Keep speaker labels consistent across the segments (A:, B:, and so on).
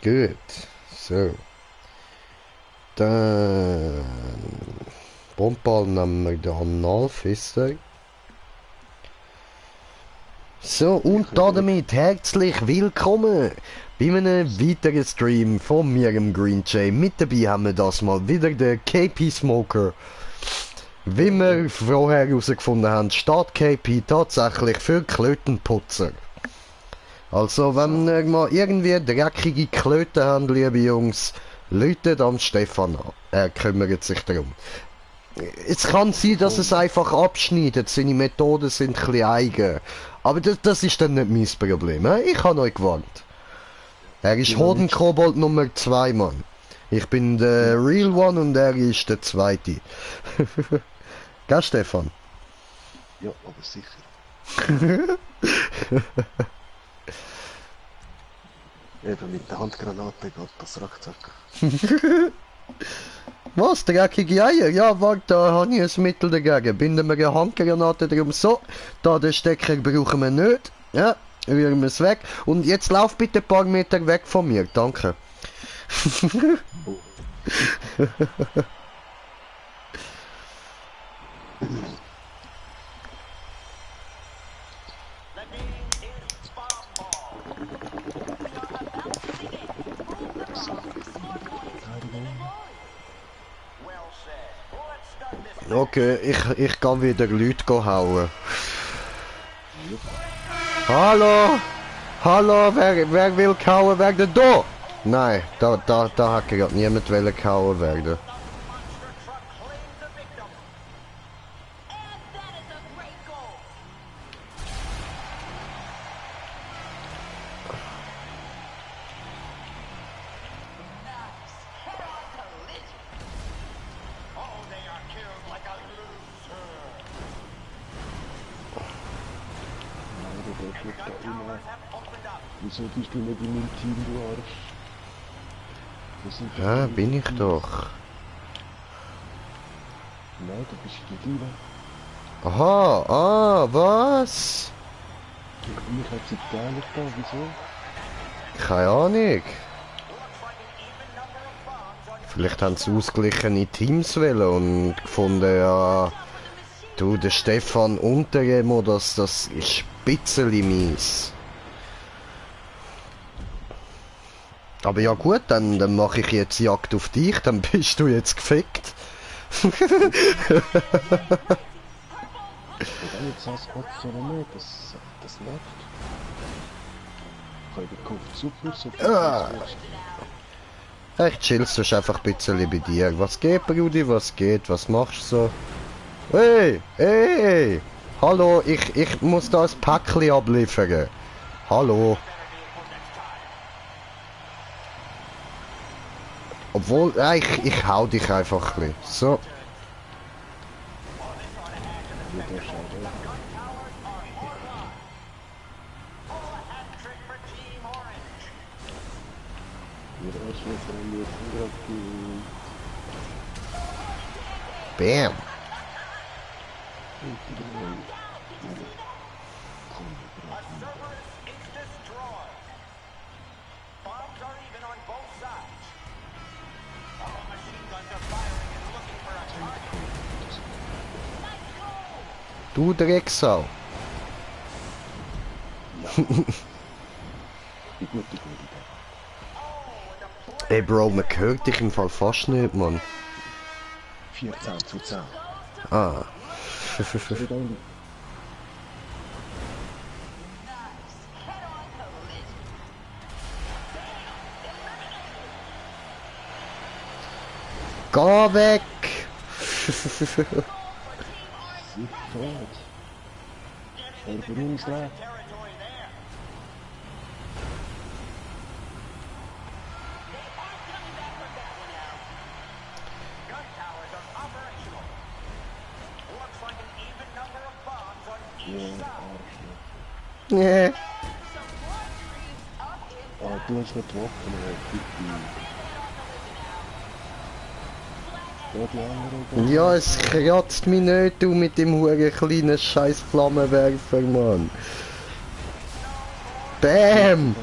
A: Gut. So. Dann... Bomball nehmen wir den Nalfister. So, und damit herzlich willkommen bei einem weiteren Stream von mir, im Green Jay. Mit dabei haben wir das mal wieder den KP Smoker. Wie wir vorher herausgefunden haben, steht KP tatsächlich für Klötenputzer. Also, wenn ihr mal irgendwie dreckige Klöten habt, liebe Jungs, läutet am Stefan an. Er kümmert sich darum. Es kann sein, dass es einfach abschneidet. Seine Methoden sind ein bisschen eigen. Aber das ist dann nicht mein Problem. He? Ich habe euch gewarnt. Er ist Hodenkobold Nummer 2, Mann. Ich bin der Real One und er ist der Zweite. Gell, Stefan?
B: Ja, aber sicher. Eben mit der Handgranate geht das ruckzuck.
A: Was? Dreckige Eier? Ja, warte, da habe ich ein Mittel dagegen. Binden wir eine Handgranate drum. So, da den Stecker brauchen wir nicht. Ja, rühren wir es weg. Und jetzt lauf bitte ein paar Meter weg von mir. Danke. Okay, ich kann wieder Leute hauen. Hallo? Hallo, wer will gehauen werden? Da! Nein, da hat gerade niemand gehauen werden.
B: Wieso bist du nicht in meinem Team, du Arsch?
A: Ja, bin ich doch.
B: Nein, du bist in der Liga.
A: Aha, was?
B: Ich hab sie gar nicht da, wieso?
A: Keine Ahnung. Vielleicht haben sie ausgeglichene Teams wollen und gefunden, ja, du, der Stefan unter ihm, das ist ein bisschen mies. Aber ja gut, dann mache ich jetzt Jagd auf dich, dann bist du jetzt gefickt.
B: Und dann jetzt das Gott oder nicht, das läuft. Ich habe gekauft super.
A: Ich chill sonst einfach ein bisschen bei dir. Was geht, Brudi, was geht, was machst du so? Hey, hallo, ich muss da ein Päckchen abliefern. Hallo. Obwohl, ich hau dich einfach ein bisschen. So. Bam. Du Drecksau. Ey Bro, man hört dich im Fall fast nicht, Mann.
B: 14:10.
A: Ah. Geh weg!
B: Tot. Verbindungsdraht.
A: Nee.
B: Ah, du hast nicht Waffen, bitte.
A: Ja, es kratzt mich nicht, du mit dem huren kleinen scheiß Flammenwerfer, Mann. Bam!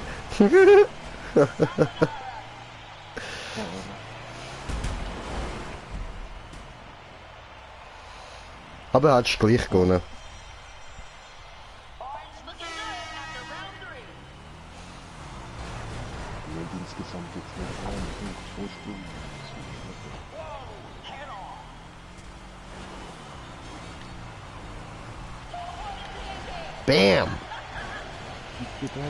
A: Aber hat gleich gewonnen.
B: Und insgesamt jetzt noch einen Punkt Vorsprung.
A: Bam!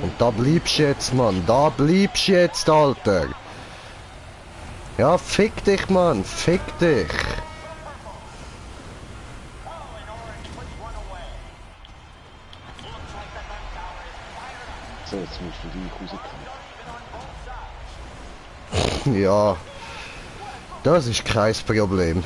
A: Und da bleibst du jetzt, Mann. Da bleibst du jetzt, Alter. Ja, fick dich, Mann. Fick dich.
B: So, jetzt musst du dich rauskommen.
A: Ja. Das ist kein Problem.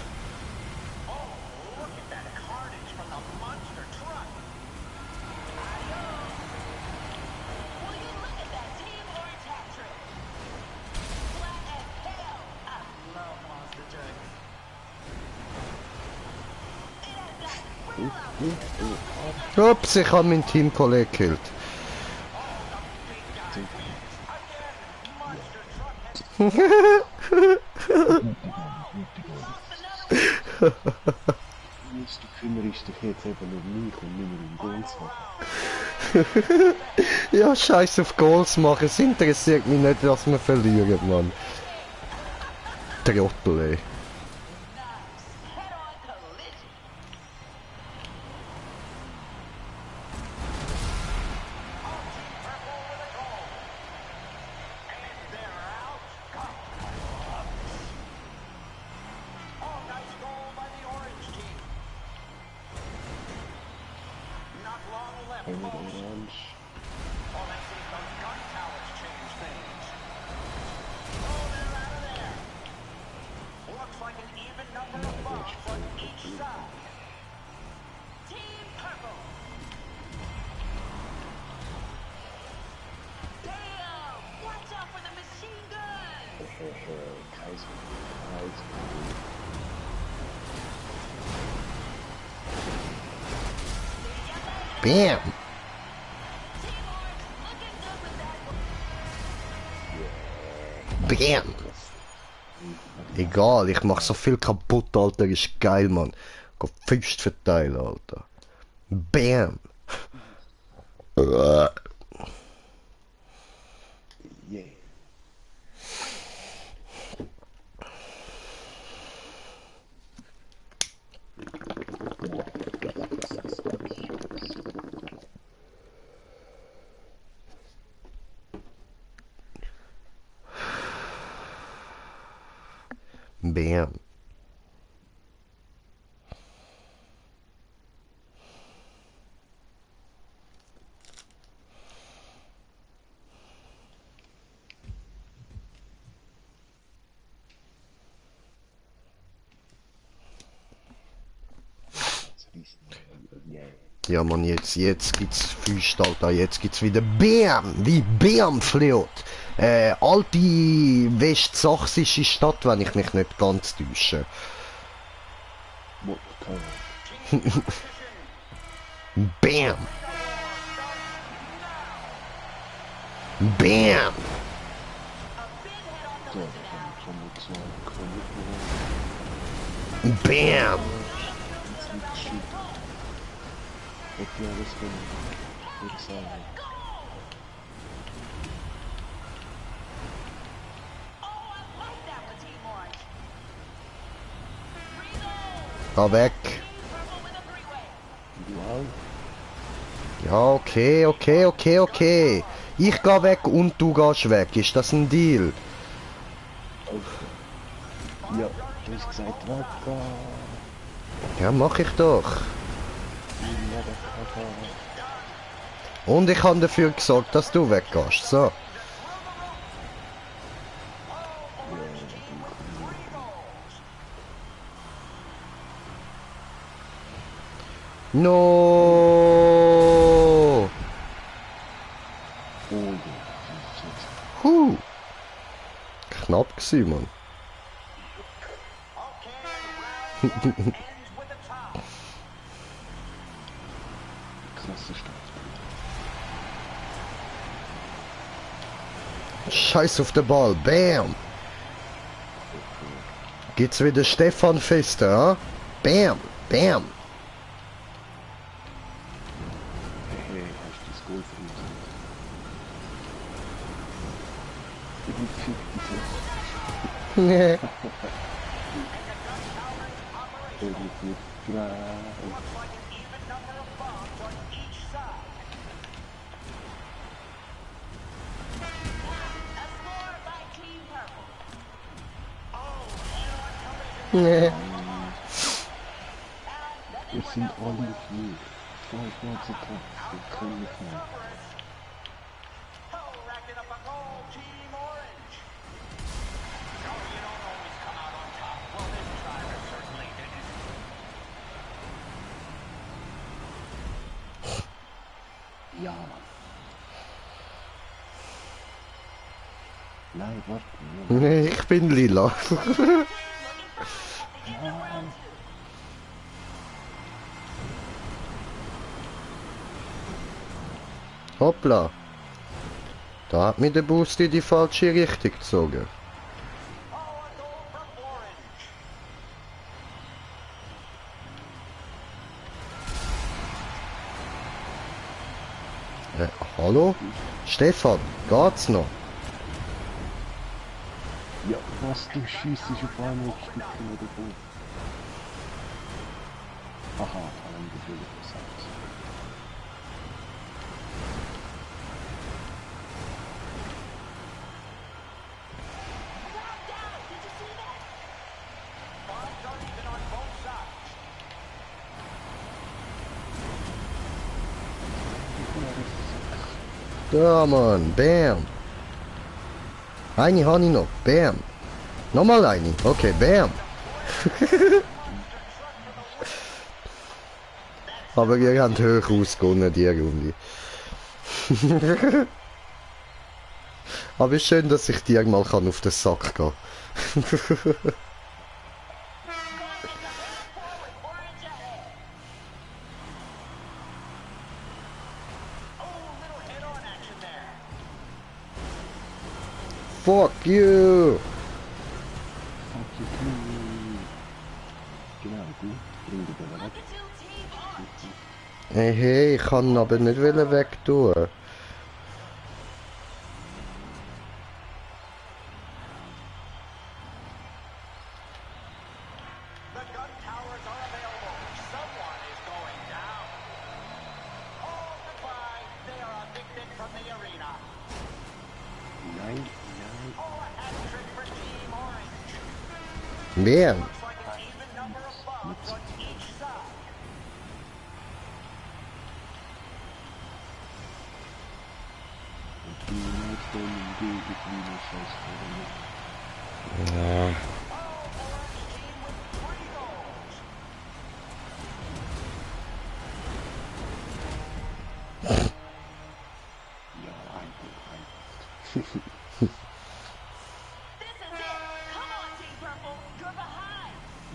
A: Ups, ich habe meinen Teamkollegen gekillt.
B: Du kümmerst dich jetzt eben um mich und nicht mehr um Goals machen.
A: Ja, scheiß auf Goals machen. Es interessiert mich nicht, dass wir verlieren, Mann. Trottel, ey.
B: Orange.
A: Bam! Bam! Egal, ich mach so viel kaputt, Alter, ist geil, Mann. Go Fist verteilen, Alter. Bam!
B: Yeah.
A: Bam! Ja, Mann, jetzt gibt's Füße, Alter, jetzt gibt's wieder Bam! Wie Bam fliegt! Alte westsachsische Stadt, wenn ich mich nicht ganz täusche. Bam! Bam! Bam!
B: Ja, das würde ich sagen.
A: Geh weg!
B: Wow.
A: Ja, okay. Ich geh weg und du gehst weg. Ist das ein Deal?
B: Ja, du hast gesagt, weg.
A: Ja, mach ich doch. Und ich habe dafür gesorgt, dass du weggehst. So. No. Knapp gewesen, Mann.
B: Krasse Stadt.
A: Scheiß auf den Ball. Bam. Geht's wieder Stefan Fester, ha? Bam. Bam.
B: Hey, hast du das Goal verloren? Ich bin gefickt,
A: Nee.
B: der wird frei.
A: Nee.
B: Wir sind alle auf mir. 25 Treffer, wir können nicht mehr. Ja, Mann. Nein, warte.
A: Nee, ich bin lila.
B: Nein.
A: Hoppla. Da hat mich der Boost in die falsche Richtung gezogen. Hallo? Stefan, geht's noch?
B: Ja, was du schießt, ist auf einmal Stückchen oder wo? Aha, haben wir wieder gesagt.
A: Da, Mann, bam. Eine habe ich noch, bam. Nochmal eine, okay, bam. Aber ihr habt hoch ausgegangen, die Runde. Aber ist schön, dass ich dir mal auf den Sack gehen kann. Fuck you!
B: Fuck you too. Genau, gut. Bring die Bälle weg.
A: Hey, hey, ich kann ihn aber nicht weg tun.
B: Nein, nein.
A: Wer?
B: Und die Nordbahn gegen die Scheiß oder nicht.
A: Ja.
B: Ja, einfach.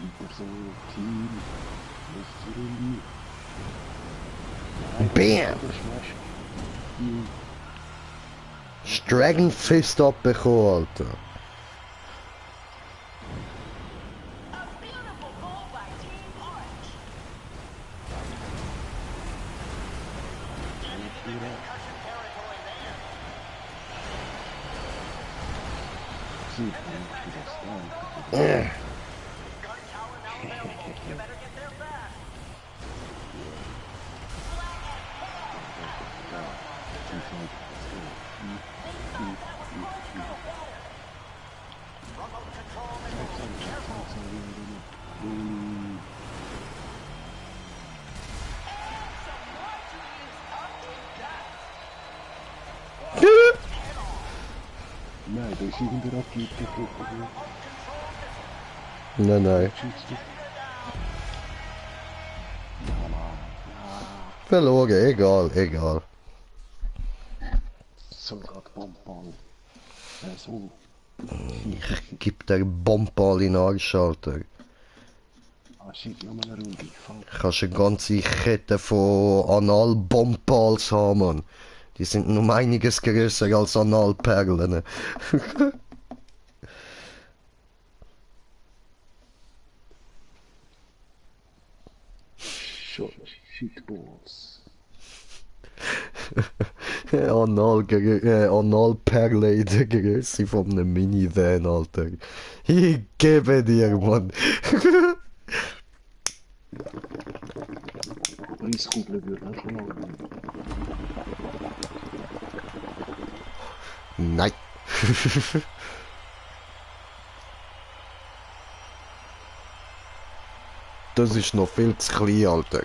B: Wieder so Team. Nächste Runde.
A: Bam!
B: Der Smash.
A: Dragon Fist abbekommen, Alter.
B: Nein, da ist irgendeine Rakete kaputt.
A: Nein, nein.
B: Schießt du? Ja, Mann. Ja.
A: Verloren, egal, egal.
B: So gerade Bombball. So.
A: Ich geb dir Bombball in den Arsch, Alter.
B: Ah, shit, nochmal eine Runde. Fuck.
A: Kannst eine ganze Kette von Anal-Bombballs haben, Mann. Die sind um einiges größer als Analperlen.
B: Shitballs.
A: Analperle in der Größe von einem Minivan, Alter. Ich gebe dir, Mann.
B: Reiskugel würde auch schon lange.
A: Nein. Das ist noch viel zu klein, Alter.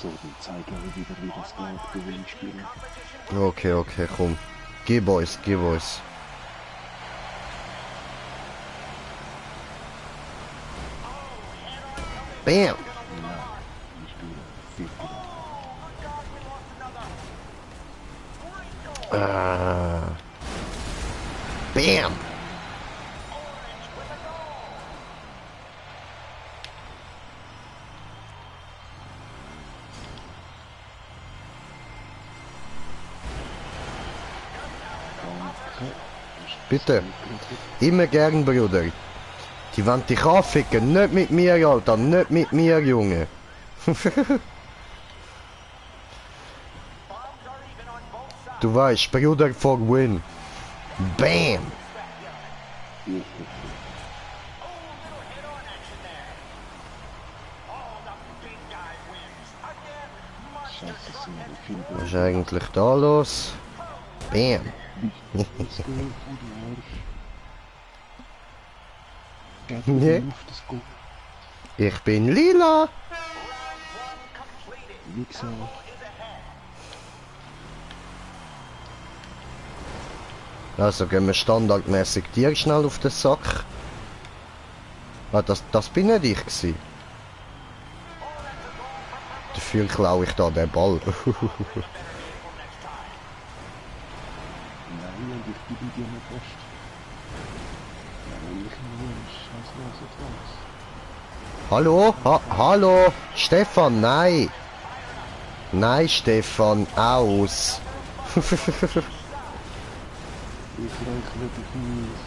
B: So, dann zeige ich wieder, wie das geht, Gewinnspielen.
A: Okay, okay, komm. Gib uns, gib uns. Bam!
B: Ja, ich spiele 50.
A: Bam!
B: Danke.
A: Bitte. Immer gern, Bruder. Die wollen dich anficken, nicht mit mir, Alter, nicht mit mir, Junge. Du weißt, Bruder for win. Bam!
B: Scheiße, sind wir viel
A: Was ist eigentlich da los? Bam! Nee. Ich bin lila!
B: Wie gesagt,
A: Also gehen wir standardmäßig dir schnell auf den Sack. Ah, das bin nicht ich gewesen. Dafür klaue ich da den Ball.
B: nein, und ich gebe dir nicht recht. Ja, wenn ich nur scheiß los etwas.
A: Hallo? Hallo? Stefan, nein! Nein, Stefan, aus!
B: Ich reichle dich nicht.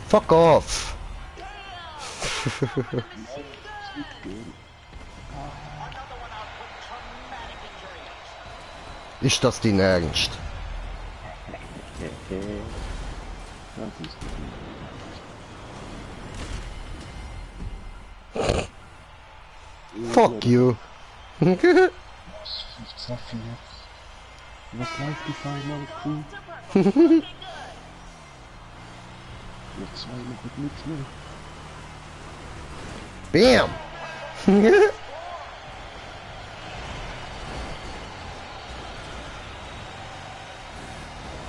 A: Fuck off! Ist das dein Ernst?
B: Das ist gut.
A: Fuck you!
B: 15 jetzt. Was läuft die Final Crew? Noch 2 machen nichts mehr.
A: Bam!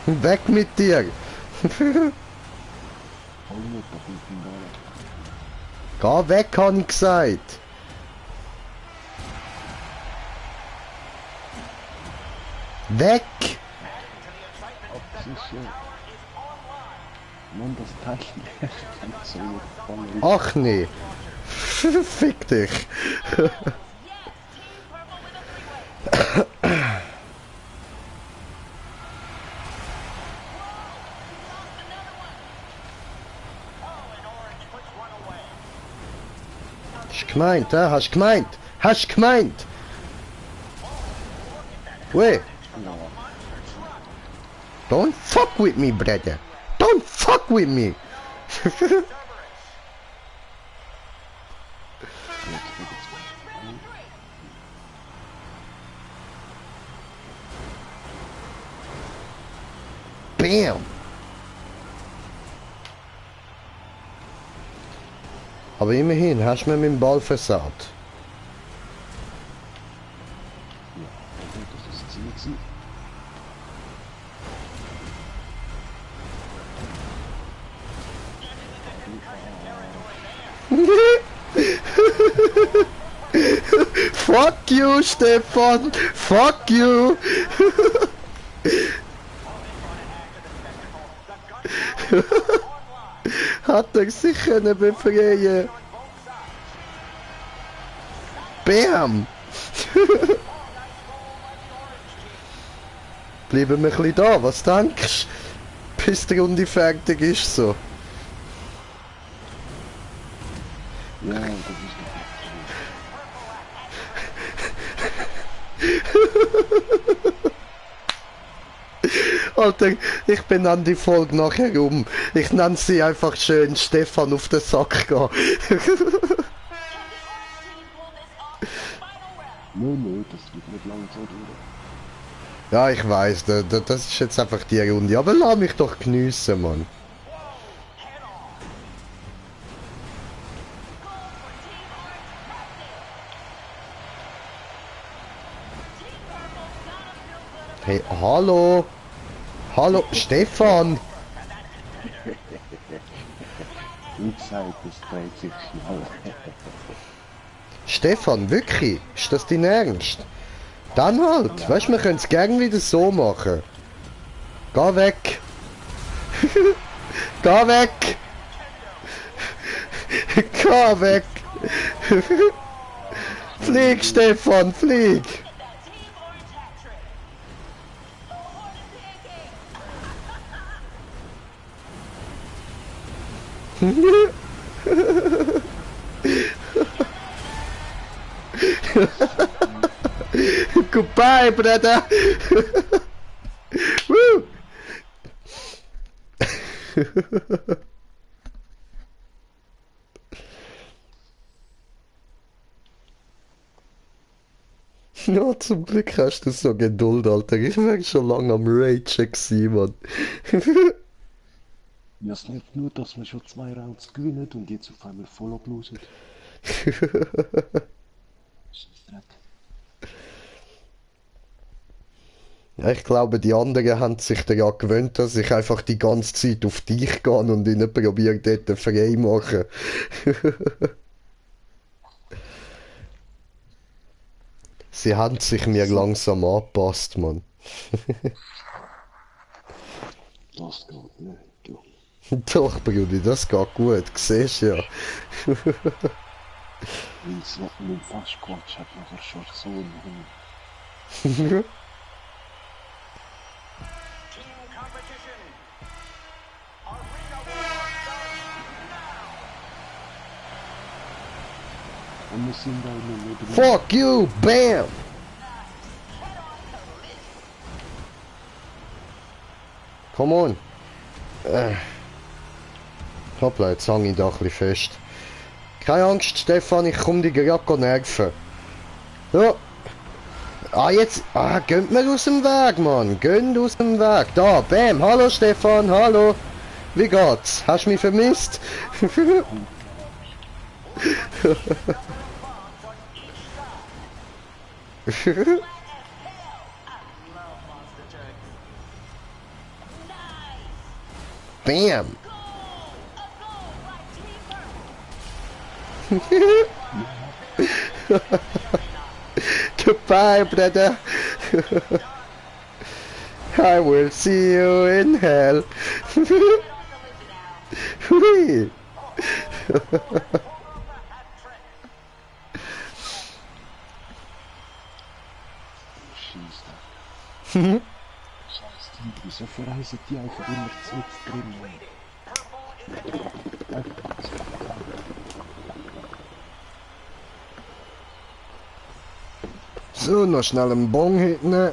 A: Weg mit dir!
B: Voll mit der guten Ball.
A: Geh weg, hab ich gesagt! Weg!
B: Das ist ja... Mann, das Teil nervt so voll.
A: Ach nee! Fick dich! Hast gemeint, hä? Hast gemeint? Hast gemeint? Wait! Don't fuck with me, brother! Don't fuck with me! Bam! Aber immerhin hast du mir meinen Ball versaut.
B: Ja, das ist ziemlich sie.
A: Fuck you, Stefan! Fuck you! Hat er sich können befreien? Bam! Bleiben wir ein bisschen da, was denkst du? bis die Runde fertig ist, so.
B: Ja, das ist
A: Alter, ich benenne die Folge nachher um. Ich nenne sie einfach schön Stefan auf den Sack gehen.
B: Nö, das wird nicht lange so dauern.
A: Ja, ich weiß, das ist jetzt einfach die Runde. Aber lass mich doch geniessen, Mann. Hey, hallo? Hallo, Stefan?
B: Wie gesagt, das dreht sich schnell.
A: Stefan, wirklich? Ist das dein Ernst? Dann halt, ja. Weißt du, wir können es gerne wieder so machen. Geh weg! Geh weg! Geh weg! Flieg, Stefan, flieg! Goodbye, brother. Woo. Ja, zum Glück hast du so Geduld, Alter. Ich wäre schon lange am Ragen gewesen, Mann.
B: Ja, es nicht nur, dass wir schon 2 Rounds gewinnen und jetzt auf einmal voll ablosen.
A: Ja, ich glaube, die anderen haben sich daran gewöhnt, dass ich einfach die ganze Zeit auf dich gehe und ihnen probiere, dort frei machen. Sie haben sich mir langsam angepasst, Mann.
B: Das geht nicht, du.
A: Doch, Brudi, das geht gut, siehst du ja.
B: Mein Fastquatsch hat nachher schon so einen Und wir sind da immer neben.
A: Fuck you, bam! Come on. Hoppla, jetzt hang ich da ein bisschen fest. Keine Angst, Stefan, ich komme dich gerade nerven. Ja. Ah, jetzt. Ah, gönnt mir aus dem Weg, Mann. Gönnt aus dem Weg. Da, bam. Hallo, Stefan, hallo. Wie geht's? Hast du mich vermisst? Bam. Goodbye, brother. I will see you in hell.
B: Scheiße, wieso verreisen die einfach immer zu drin?
A: So, noch schnell einen Bon hinten.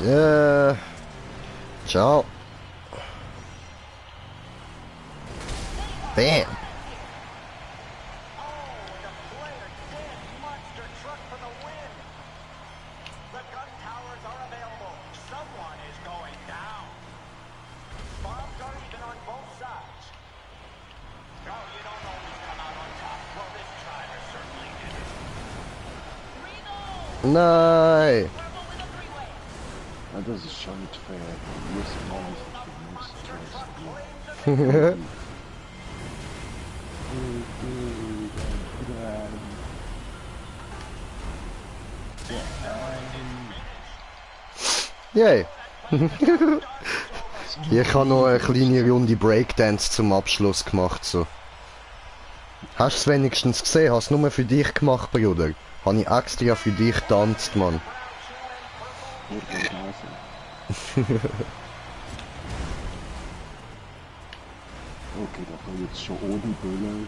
A: Ja. Ciao. Bam. Nein.
B: Ja, das ist schon nicht fair. Wir sind
A: Yay. Ich habe noch eine kleine Runde Breakdance zum Abschluss gemacht, so. Hast du es wenigstens gesehen? Hast du nur für dich gemacht, Bruder? Habe ich extra für dich getanzt, Mann.
B: Okay, da kann jetzt schon ohne Böller.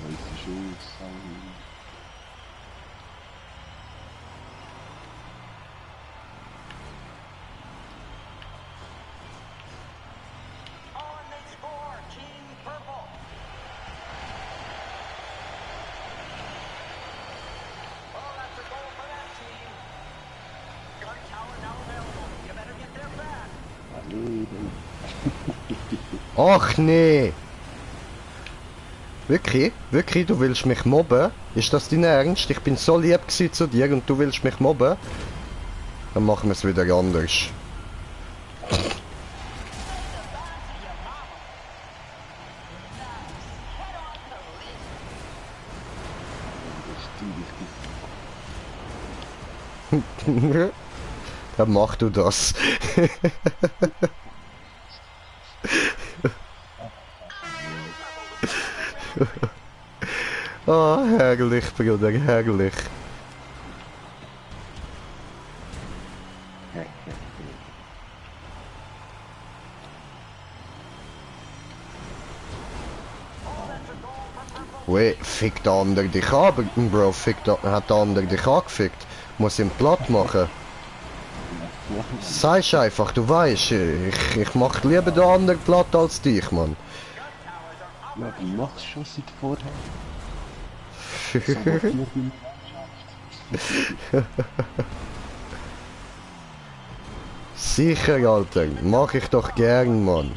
B: Das ist schon sein.
A: Ach nee! Wirklich? Wirklich? Du willst mich mobben? Ist das dein Ernst? Ich bin so lieb gewesen zu dir und du willst mich mobben? Dann machen wir es wieder anders. Dann mach du das. Ah, herrlich, Bruder, herrlich. Weh, fick der andere dich an, Bro, hat der andere dich angefickt. Muss ihn platt machen. Sag's einfach, du weißt, ich mach lieber den anderen platt als dich, Mann.
B: Ja, du machst schon seit vorher. Sabotiert ihn.
A: Sicher, Alter, mach ich doch gern, Mann.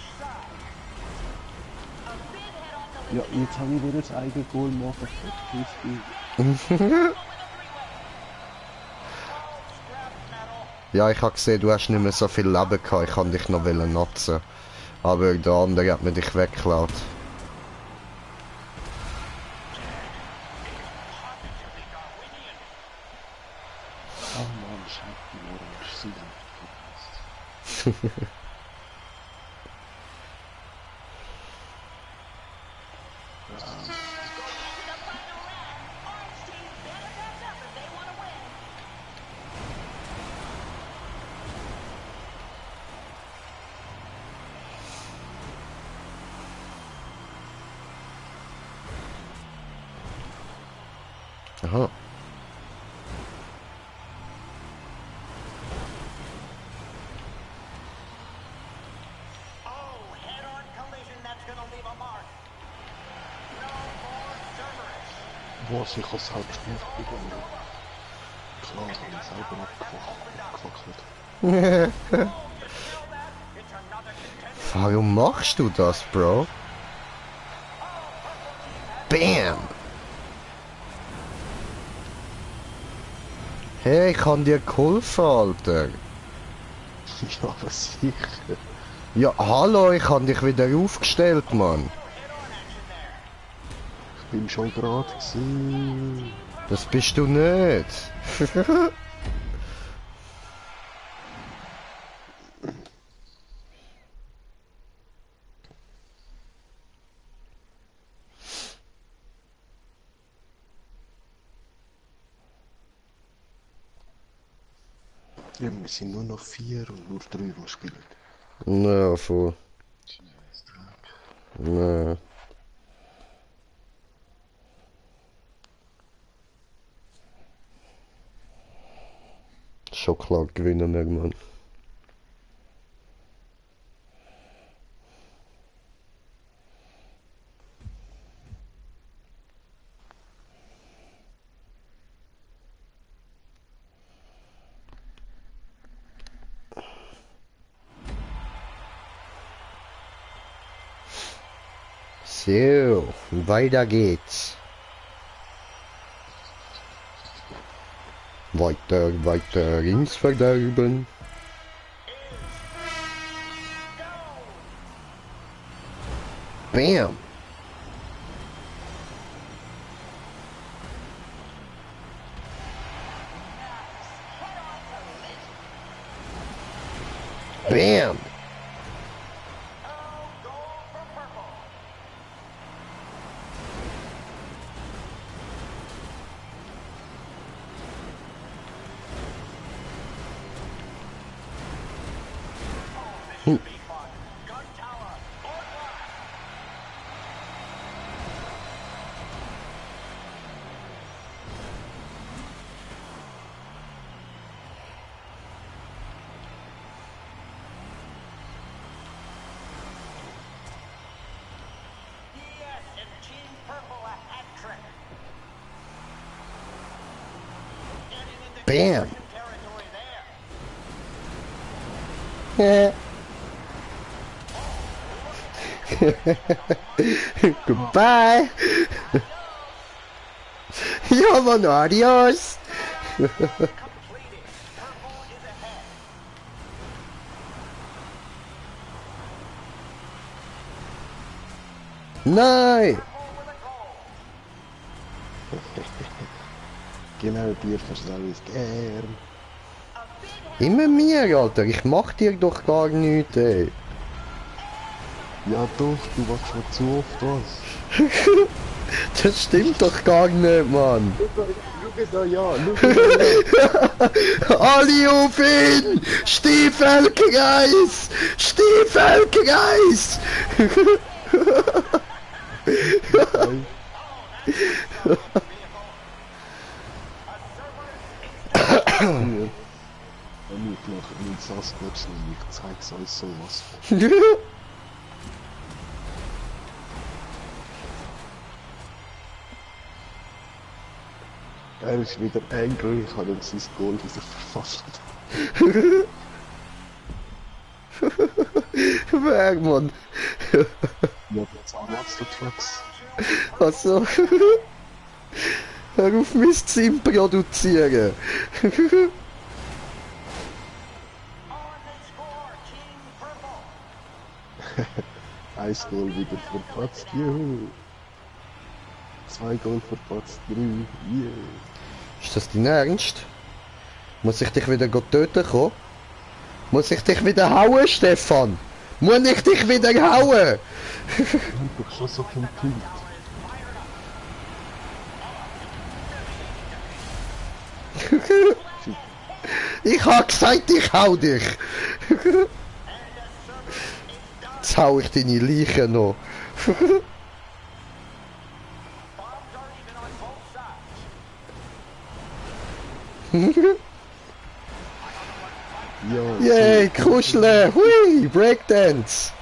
B: Ja, jetzt habe ich wieder das eigene Goal machen.
A: Ja, ich habe gesehen, du hast nicht mehr so viel Leben gehabt, ich kann dich noch nutzen. Aber der andere hat mir dich weggeklaut.
B: Oh Mann, scheiße, die Orange sind einfach verpasst.
A: Aha.
B: Was, ich habe es halt nicht begonnen. Klar, ich habe selber abgewackelt.
A: Warum machst du das, Bro? Bam! Hey, ich kann dir geholfen, Alter.
B: Ja, aber sicher.
A: Ja, hallo, ich habe dich wieder aufgestellt, Mann.
B: Ich bin schon gerade gewesen.
A: Das bist du nicht.
B: Ja, wir sind nur noch 4 und nur 3, die spielen.
A: Na, voll. Na. Schon klar gewinnen wir, Mann. So, weiter geht's. Weiter, weiter ins Verderben. Bam! Bam! Bam! Yeah. Goodbye! Ja, Mann, adios! Nein!
B: Genau dir versau ich gern.
A: Immer mir, Alter, ich mach dir doch gar nichts, ey.
B: Ja doch, du machst schon zu oft was.
A: Das stimmt doch gar nicht, Mann.
B: Schau da, ja, schau da, ja.
A: Alle auf ihn! Stiefelkreis! Stiefelkreis!
B: Wenn ich noch in den Sasquatch nehme, ich zeig's euch sowas. Er ist wieder angry, ich habe ihm sein Goal wieder verfasst.
A: Weg, Mann.
B: Ja, jetzt auch Monster Trucks.
A: Also. Hör auf, mein Zim produzieren.
B: Ein Goal wieder verpatzt, juhu. 2 Goal verpatzt, 3, yeah.
A: Ist das dein Ernst? Muss ich dich wieder töten kommen? Muss ich dich wieder hauen, Stefan? Muss ich dich wieder hauen?
B: Ich hab doch schon so viel Punkt.
A: Ich hab gesagt, ich hau dich. Jetzt hau ich deine Leiche noch.
B: Ja,
A: Yay, kuscheln! Hui, Breakdance!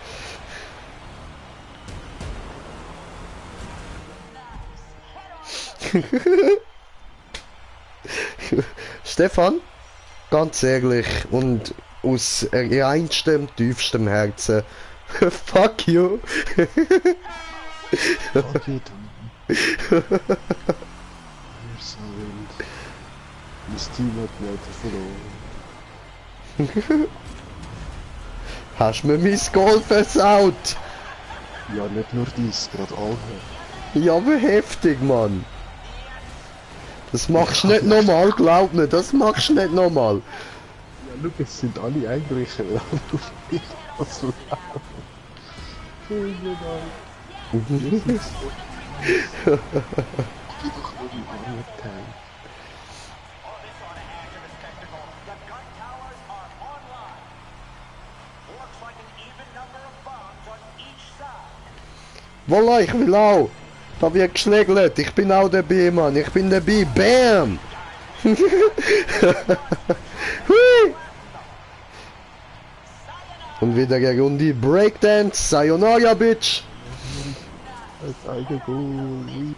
A: Stefan, ganz ehrlich und aus reinstem, tiefstem Herzen, fuck you!
B: Fuck you, You're so wild. Mein Team hat mich einfach verloren.
A: Hast mir mein Goal versaut?
B: Ja, nicht nur dies, gerade alle.
A: Ja, aber heftig, Mann. Das machst du nicht nochmal, glaub mir, das machst du nicht nochmal.
B: Ja, schau, es sind alle Einbrecher, weil du nicht was du Geh doch nur die Arme teilen.
A: Voila, ich will auch. Da wird geschlägelt. Ich bin auch dabei, Mann. Ich bin dabei. Bam! Hui! Und wieder eine Runde Breakdance. Sayonara, Bitch!
B: Das eigene Goal.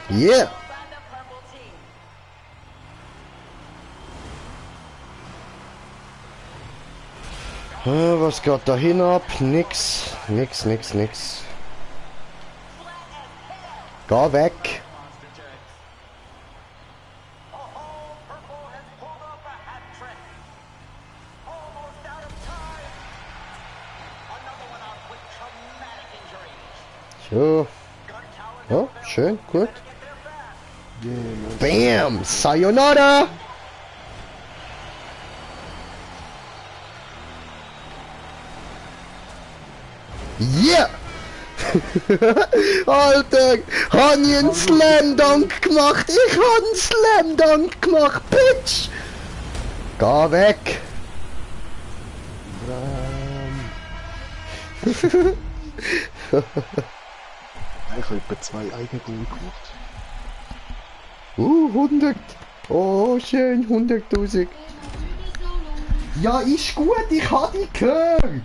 A: Yeah! Was geht da hin ab? Nix. Nix. Geh weg! So. Ja, schön, gut.
B: Yeah,
A: Bam! Sayonara! Yeah! Alter, hab ich einen Slam Dunk gemacht? Ich hab einen Slam Dunk gemacht, Bitch! Geh weg!
B: Ich habe etwa 2 Eigengol gemacht.
A: 100! Oh, schön, 100.000. Ja, ist gut, ich hab dich gehört!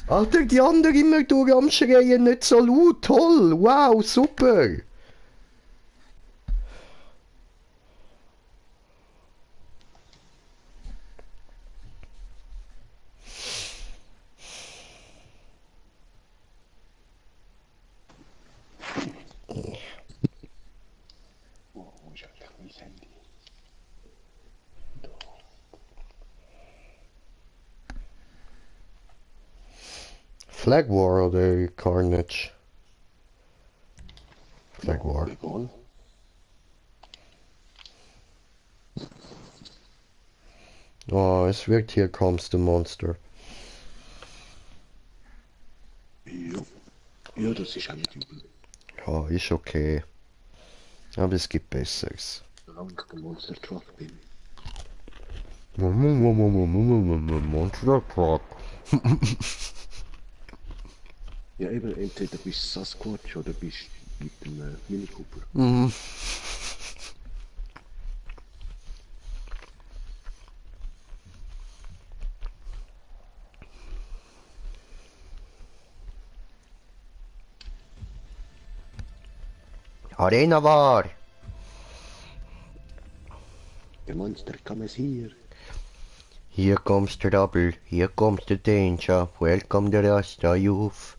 A: Alter, die anderen immer durch am Schreien, nicht so laut, toll, wow, super!
B: Oh, wo ist eigentlich mein Handy?
A: Flag War oder Carnage? Flag War.
B: Egal.
A: Oh, es wirkt Here Comes the Monster.
B: Ja. Ja, das ist auch nicht übel.
A: Ja, ist okay. Aber es gibt Besseres.
B: Solange ich der Monster Truck bin.
A: Monster Truck.
B: Ja, eben, entweder bist du Sasquatch oder bist mit dem Mini Cooper.
A: Mhm. Arena war.
B: Der Monster kam es hier.
A: Here comes the trouble, here comes the danger. Welcome the Rasta youth.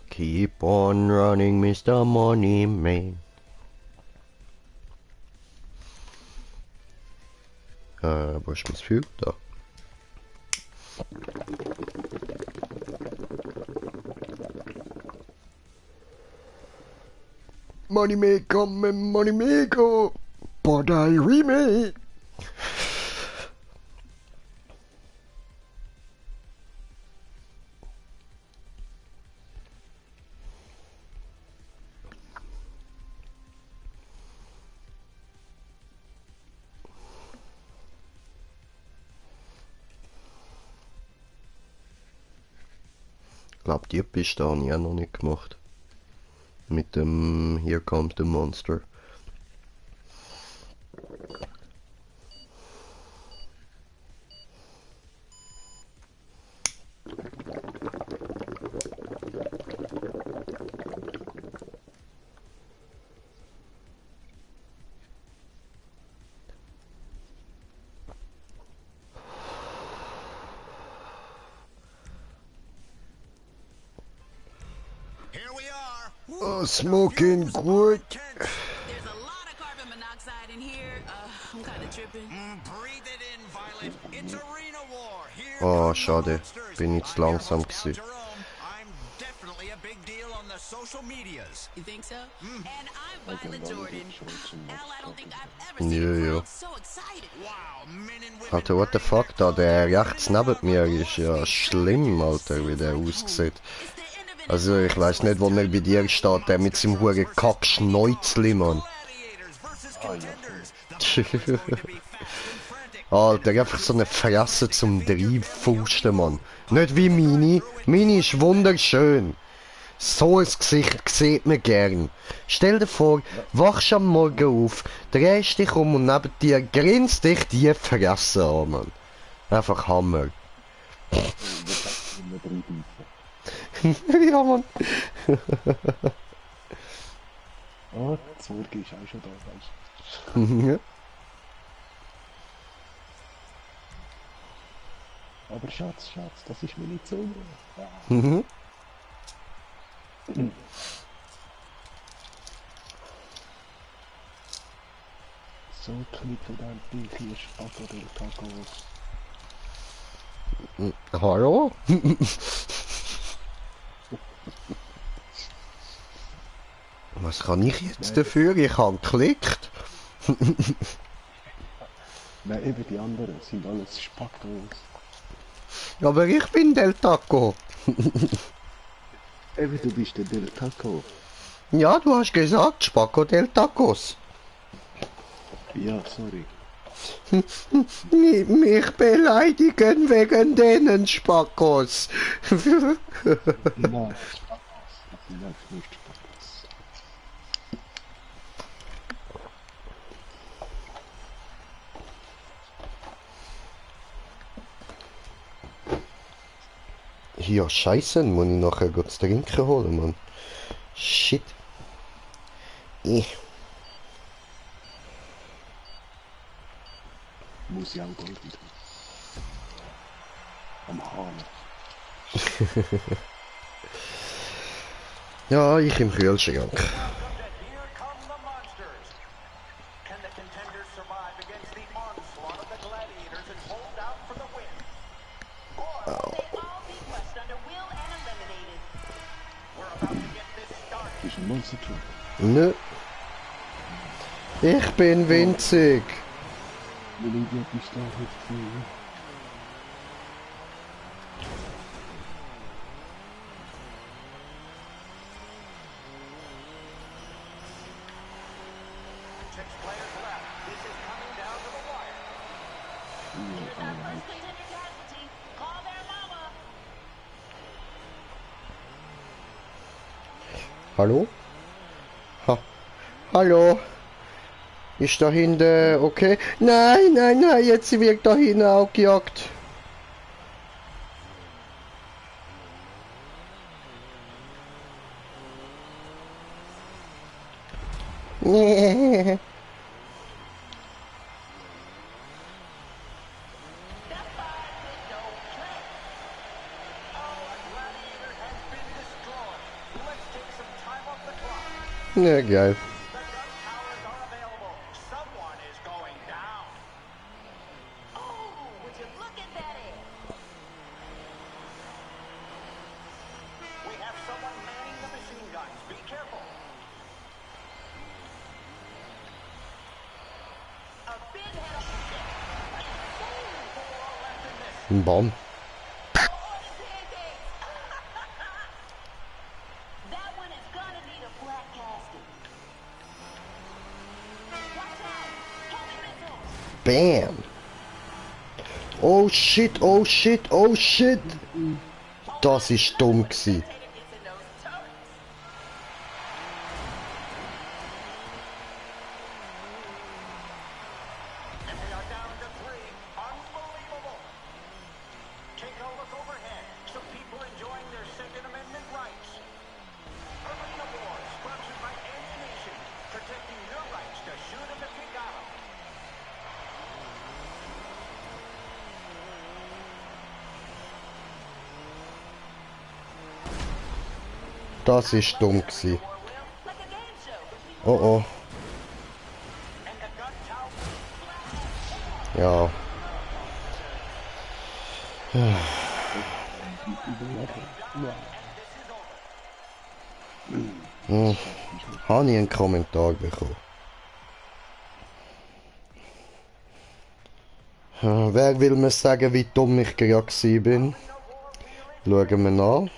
A: Keep on running, Mr. Money Man. Wo ist mein Füg? Da. Money Maker, Money Maker. But I remake. Ich glaube, die Piste habe ich auch noch nicht gemacht. Mit dem Here Comes the Monster. Oh, smoking good.
C: There's a lot of carbon monoxide in here. I'm kind of tripping. Breathe it in, Violet. It's arena war. Here
A: Oh,
C: come the
A: schade.
C: monsters.
A: Bin ich zu
C: I'm your
A: langsam
C: Scout
A: gewesen.
C: Jerome. I'm definitely a big deal on the social medias. You think so? And I'm Violet Jordan. Hell, I don't think I've ever seen
A: Ja,
C: a
A: ja.
C: crowd so excited. Wow, men and women.
A: Alter, what the fuck da? Der rechts neben mir ist ja schlimm, Alter, wie der aussieht. Also, ich weiß nicht, wo er bei dir steht, der mit seinem huren Kack-Schnäuzli, Mann. Alter, einfach so eine Fresse zum Dreifausten, Mann. Nicht wie meine. Meine ist wunderschön. So ein Gesicht sieht man gern. Stell dir vor, wachst am Morgen auf, drehst dich um und neben dir grinst dich die Fresse an, Mann. Einfach Hammer. Ja, Mann.
B: Ah, die Sorge ist auch schon da, weißt du.
A: Ja.
B: Aber Schatz, das ist meine Zunge.
A: Mhm.
B: So ein Clip von dem Ding hier, Spago del Tacos.
A: Hallo? Was kann ich jetzt dafür? Ich habe geklickt.
B: Nein, eben die anderen sind alles Spagos.
A: Aber ich bin Del Taco.
B: Eben, du bist der Del Taco.
A: Ja, du hast gesagt, Spago del Tacos.
B: Ja, sorry.
A: Mich beleidigen wegen denen Spagos.
B: Nein, Spagos. Das sind einfach nur Spagos.
A: Ja, scheiße, muss ich nachher zu trinken holen, Mann. Shit.
B: Muss ich auch Gold wieder. Am Hahn.
A: Ja, ich im Kühlschrank.
C: Here come the monsters. Can the contenders survive against the onslaught of the gladiators and hold out for the win? Or will they all be crushed under will and eliminated? We're about to get this started.
B: Ist ein Monster Truck.
A: Nö. Ich bin winzig.
B: Will ich etwas da gesehen?
C: Six players left. This is coming down to the wire.
D: Here's our first contender casualty. Call their mama.
A: Hallo? Ha. Hallo? Ist da hinten okay? Nein, nein, nein, jetzt wird da hinten auch gejagt. Nee.
C: Step by with no play. Oh, a gladiator has been destroyed. Let's take some time off the clock.
A: Ja, geil.
C: The gun towers are available. Someone is going down.
D: Oh, would you look at that ass?
C: We have someone manning the machine guns. Be careful. A big head up. Four left in this.
A: Ein Baum.
D: Oh, the pancakes! That one is gonna need a flat casting. Watch out! Heavy missiles!
A: Bam. Oh shit, oh shit, oh shit. Das ist dumm gsi.
D: Potato gets in those turrets.
C: And we are down to three. Unbelievable. Take a look overhead. Some people enjoying their Second Amendment rights. Arena Wars, sponsored by Ammunition, protecting your rights to shoot them if you got 'em.
A: Das ist dumm gsi.
D: Like a game show.
A: Oh oh.
C: And the gun tower.
A: Ja. Habe ich einen Kommentar bekommen. Wer will mir sagen, wie dumm ich gerade gsi bin? Schauen wir nach.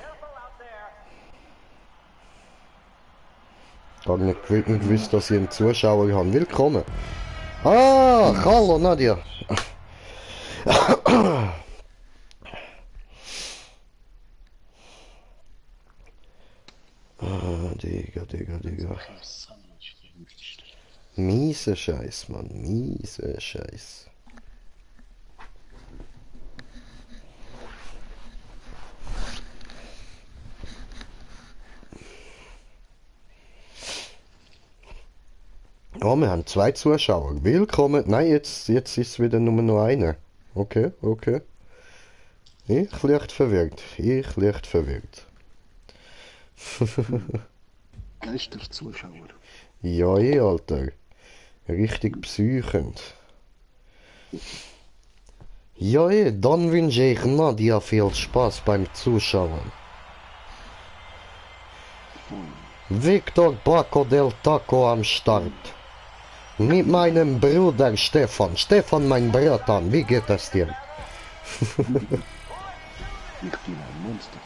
A: Gar nicht gewusst, dass ich einen Zuschauer habe. Willkommen. Ah, hallo Nadia. Digga.
B: Sandwich ist.
A: Miese Scheiß, Mann. Miese Scheiß. Oh, wir haben 2 Zuschauer. Willkommen. Nein, jetzt ist es wieder nur noch einer. Okay. Ich leicht verwirrt.
B: Geisterzuschauer.
A: Ja, Alter. Richtig psychend. Ja, dann wünsche ich Nadia viel Spaß beim Zuschauen. Victor Baco del Taco am Start. Mit meinem Bruder Stefan. Stefan, mein Bratan, wie geht es dir?
B: Ich bin ein Monster.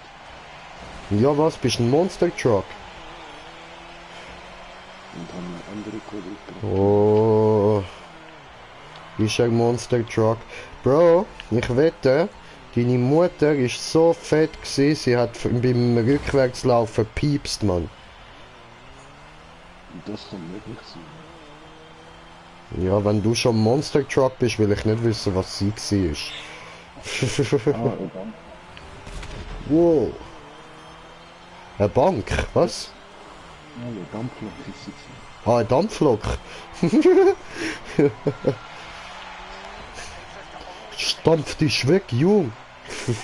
A: Ja, was, bist ein Monster Truck?
B: Und haben eine andere Kollegen.
A: Oh, ist ein Monster Truck. Bro, ich wette, deine Mutter ist so fett gewesen, sie hat beim Rückwärtslaufen piepst, Mann.
B: Das kann möglich sein.
A: Ja, wenn du schon Monster Truck bist, will ich nicht wissen, was sie war.
B: Egal.
A: Wow. Eine Bank, was?
B: Ja, ja, Dampflok ist sie.
A: Ah, eine Dampflok. Stampf dich weg, Jung.
B: Im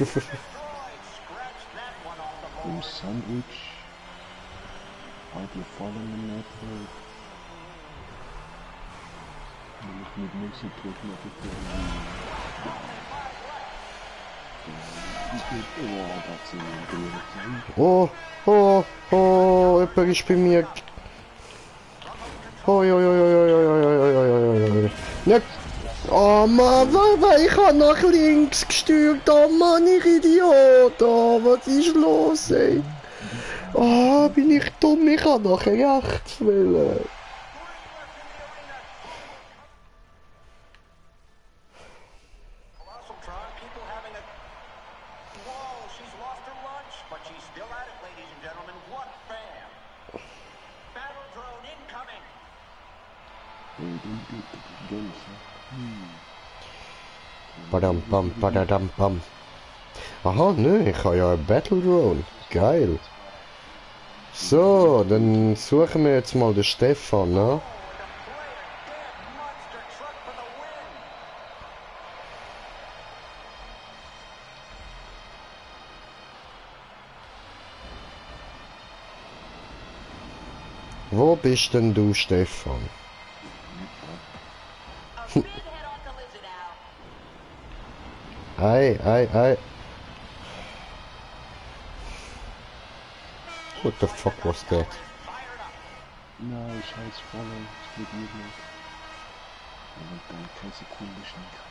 B: Sandwich. Hat ihr fallen im Network. Wenn ich mit Münzen drücke, mache ich oh, das sind grüne Zeichen.
A: Oh, oh, oh, jemand ist bei mir. Oh, ja, ja, ja, ja, ja, ja, ja, ja, ja, ja, ja. Nicht. Oh Mann, ich hab nach links gesteuert. Oh Mann, ich Idiot. Oh, was ist los, ey? Oh, bin ich dumm, ich hab nach rechts wollen.
C: Colossal Tron, people having a... Whoa, she's lost her lunch, but she's still at it, ladies and gentlemen. What bam! Battle drone incoming!
A: Padam pam, padadam pam. Aha, ne, ich habe ja ein Battle Drone. Geil. So, dann suchen wir jetzt mal den Stefan, ne?
C: And a player dead! Monster truck for the win!
A: Wo bist denn du, Stefan?
D: A big head-on collision now.
A: Ei, ei, ei. What the fuck was that?
C: Fired up!
B: Nein, scheiß Follow, es geht nicht. Und dann keine Sekunde schenken.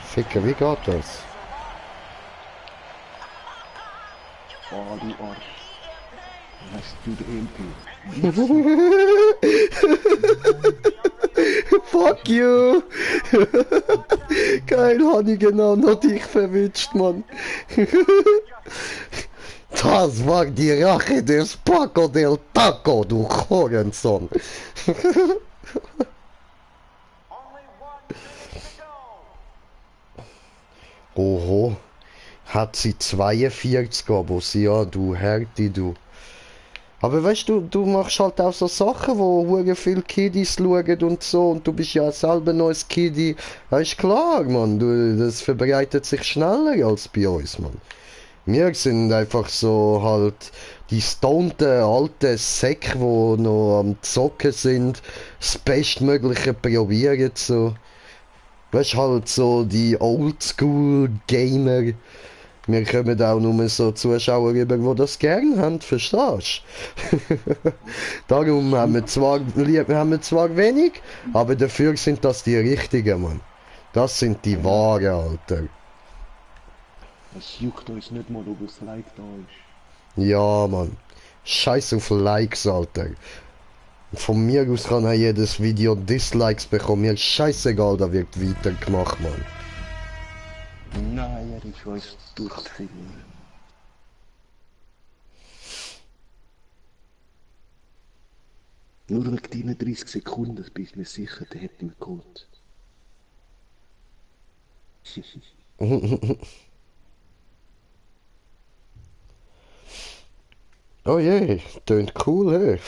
A: Ficker, wie geht das?
B: Oh, du Arsch. Hast du den EMP?
A: Fuck you! Geil, hab ich genau noch dich verwitscht, Mann. Das war die Rache des Paco del Taco, du Hurensohn.
C: Only 1 minute to go!
A: Oho, hat sie 42 Abos, ja, du Härte, du. Aber weißt du, du machst halt auch so Sachen, wo hure viele Kiddies schauen und so, und du bist ja selber noch ein Kiddie. Das ist klar, Mann, das verbreitet sich schneller als bei uns, Mann. Wir sind einfach so halt die stonten alten Säcke, die noch am Zocken sind, das Bestmögliche probieren, so. Weißt halt so die Oldschool-Gamer. Wir kommen auch nur so Zuschauer über, die das gern haben, verstehst du? Darum haben wir zwar wenig, aber dafür sind das die richtigen, Mann. Das sind die wahren, Alter.
B: Es juckt uns nicht mal, ob es Like da ist.
A: Ja, Mann. Scheiß auf Likes, Alter. Von mir aus kann er jedes Video Dislikes bekommen. Mir ist scheißegal, da wird weitergemacht, Mann.
B: Nein, er ist uns durchzufinden. Nur wegen deinen 30 Sekunden, das bin ich mir sicher, der hätte mich geholt.
A: Oh je, tönt cool, hey.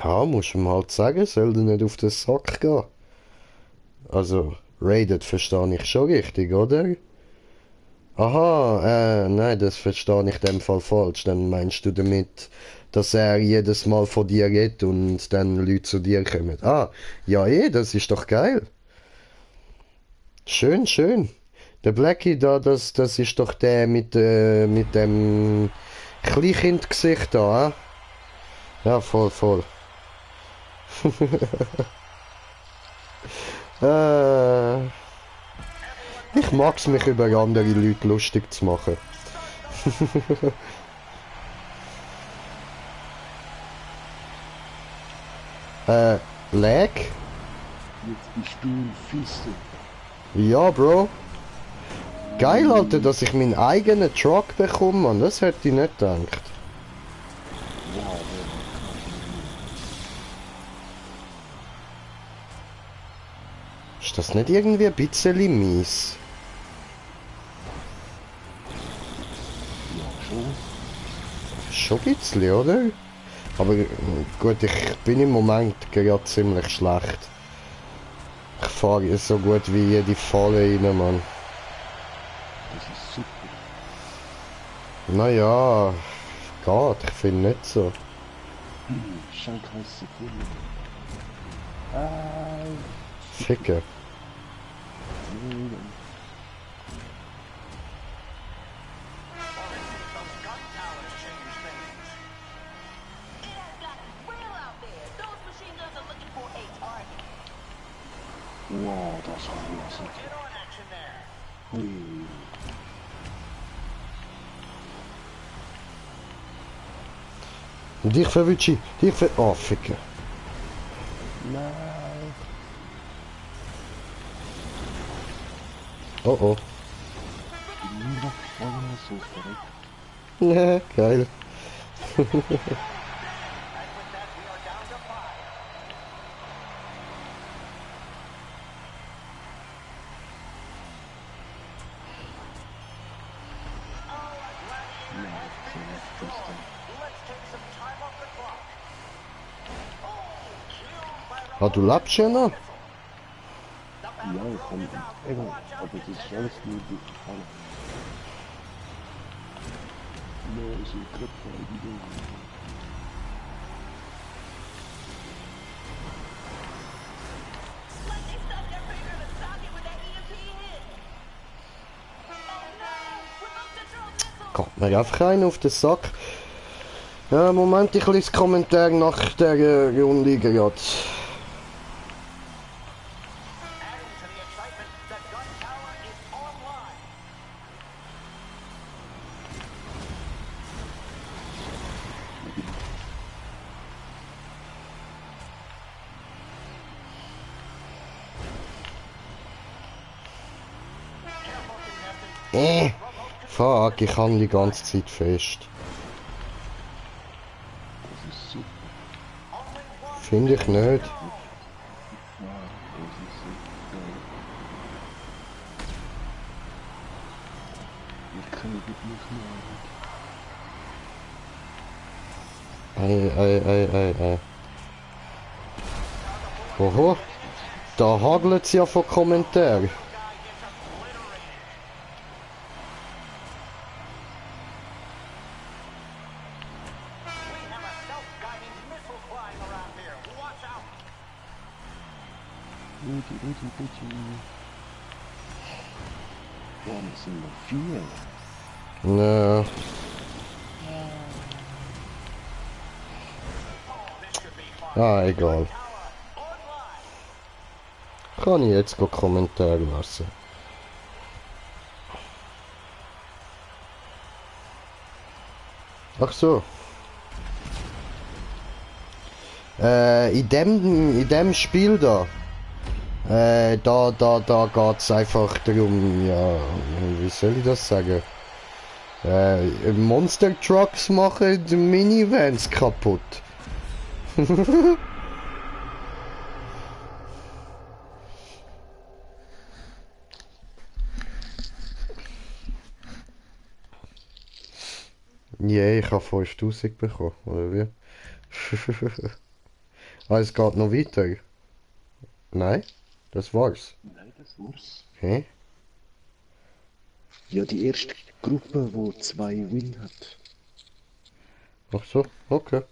A: Ja, muss man halt sagen, soll der nicht auf den Sack gehen. Also, raided verstehe ich schon richtig, oder? Aha, nein, das verstehe ich in dem Fall falsch. Dann meinst du damit, dass er jedes Mal von dir redet und dann Leute zu dir kommen. Ah, ja das ist doch geil. Schön, schön. Der Blackie da, das ist doch der mit dem Kleinkindgesicht da, ja, voll, voll. äh, ich mag's mich über andere Leute lustig zu machen. Lag?
B: Jetzt bist du ein Fiste.
A: Ja, Bro. Geil, Alter, dass ich meinen eigenen Truck bekomme, Mann. Das hätte ich nicht gedacht.
B: Wow,
A: Ist das nicht irgendwie ein bisschen mies?
B: ja, schon.
A: Schon ein bisschen, oder? Aber gut, ich bin im Moment gerade ziemlich schlecht. Ich fahre so gut wie jede Falle rein, Mann.
B: Das ist super.
A: Naja, geht, ich finde nicht so.
B: Shanghai Sekunde.
A: Ficken.
C: Those gun towers change things.
D: It has gotten real out there. Those machine guns are looking for a target.
B: Wow, das war klasse.
C: Get on action there.
B: Hui.
A: Dich verwünsche dich Oh, Ficken.
B: Nein.
A: Oh oh.
B: Ich bin noch vorne so verrückt.
A: Ja, geil.
C: And with that, we are down to 5.
B: Ja, Tristan.
C: Let's take some time off the clock.
A: Ah, du lebst ja noch?
B: Ja, ich kann eben, aber das ist alles nur durchgefallen. Ja, ich bin gerade bei wieder.
D: Like they stuck their finger in the socket when that EMP hit. Oh no! Remote control missile!
A: Geht mir einfach rein auf den Sack. Ja, Moment, ich lese Kommentar nach der Runde gerade.
C: Adding to the excitement, the gun tower is online.
A: Fuck, ich kann die ganze Zeit fest.
B: Das ist super.
A: Finde ich nicht.
B: Ja, das ist so geil. Ich kann nicht mehr.
A: Ei. Oho, da hagelt es ja von Kommentaren.
C: We have a self-guiding missile flying around here. Watch out.
B: Bitte. Boah, das sind noch 4.
A: Ja, egal. Kann ich jetzt Kommentare lassen? Ach so. In dem Spiel da. Da geht's einfach darum, ja, wie soll ich das sagen? Monster Trucks machen die Minivans kaputt. Ja, ich habe 5000 bekommen, oder wie? Ah, es geht noch weiter. Nein, das war's.
B: Nein, das war's.
A: Hä?
B: Ja, die erste Gruppe, wo 2 Win hat.
A: Ach so, okay.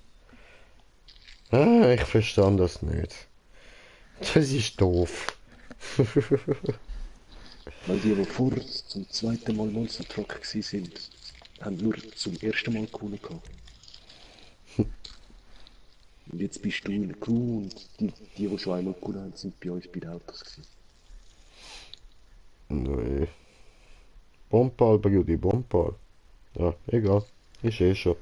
A: Ah, ich verstand das nicht. Das ist doof.
B: Weil die vorher zum zweiten Mal Monster Truck gsi sind, haben nur zum ersten Mal gewonnen gehabt. Und jetzt bist du in der Crew und die schon einmal gewonnen haben, sind bei uns bei den Autos gewesen.
A: Nee. Bombal, Brudi, Bombal. Ja, egal. Ist eh schon.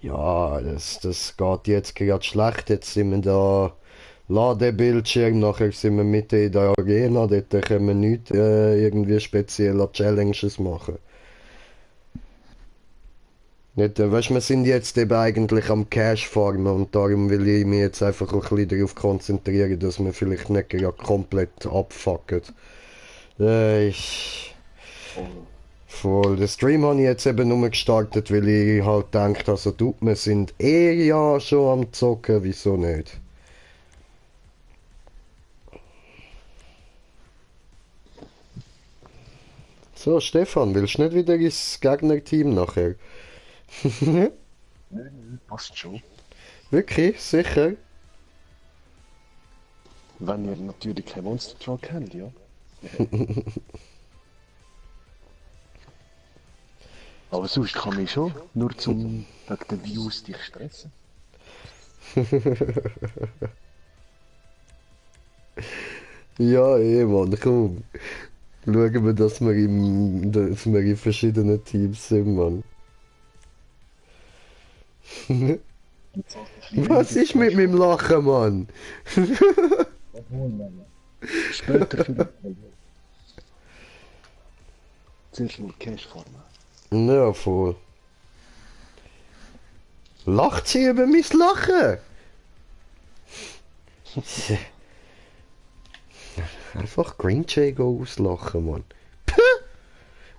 A: Ja, das geht jetzt gerade schlecht. Jetzt sind wir da. Ladebildschirm, nachher sind wir mitten in der Arena. Dort können wir nicht irgendwie spezielle Challenges machen. Nicht, weißt, wir sind jetzt eben eigentlich am Cash farmen und darum will ich mich jetzt einfach auch ein bisschen darauf konzentrieren, dass wir vielleicht nicht gerade komplett abfucken. Ich... Voll. Den Stream habe ich jetzt eben nur gestartet, weil ich halt denke, also du, wir sind ja schon am Zocken, wieso nicht? So, Stefan, willst du nicht wieder ins Gegnerteam nachher?
B: Passt schon.
A: Wirklich? Sicher?
B: Wenn ihr natürlich kein Monster Truck habt, ja. Aber sonst kann ich schon, nur zum wegen den Views dich stressen.
A: Ja, Mann, komm. Schauen wir, dass wir in verschiedenen Teams sind, Mann. Was ist mit meinem Lachen, Mann?
B: Später vielleicht. Zuerst mal Cash farmen.
A: Ja, voll. Lacht sie über mein Lachen? Einfach Green Jay auslachen, Mann. Puh!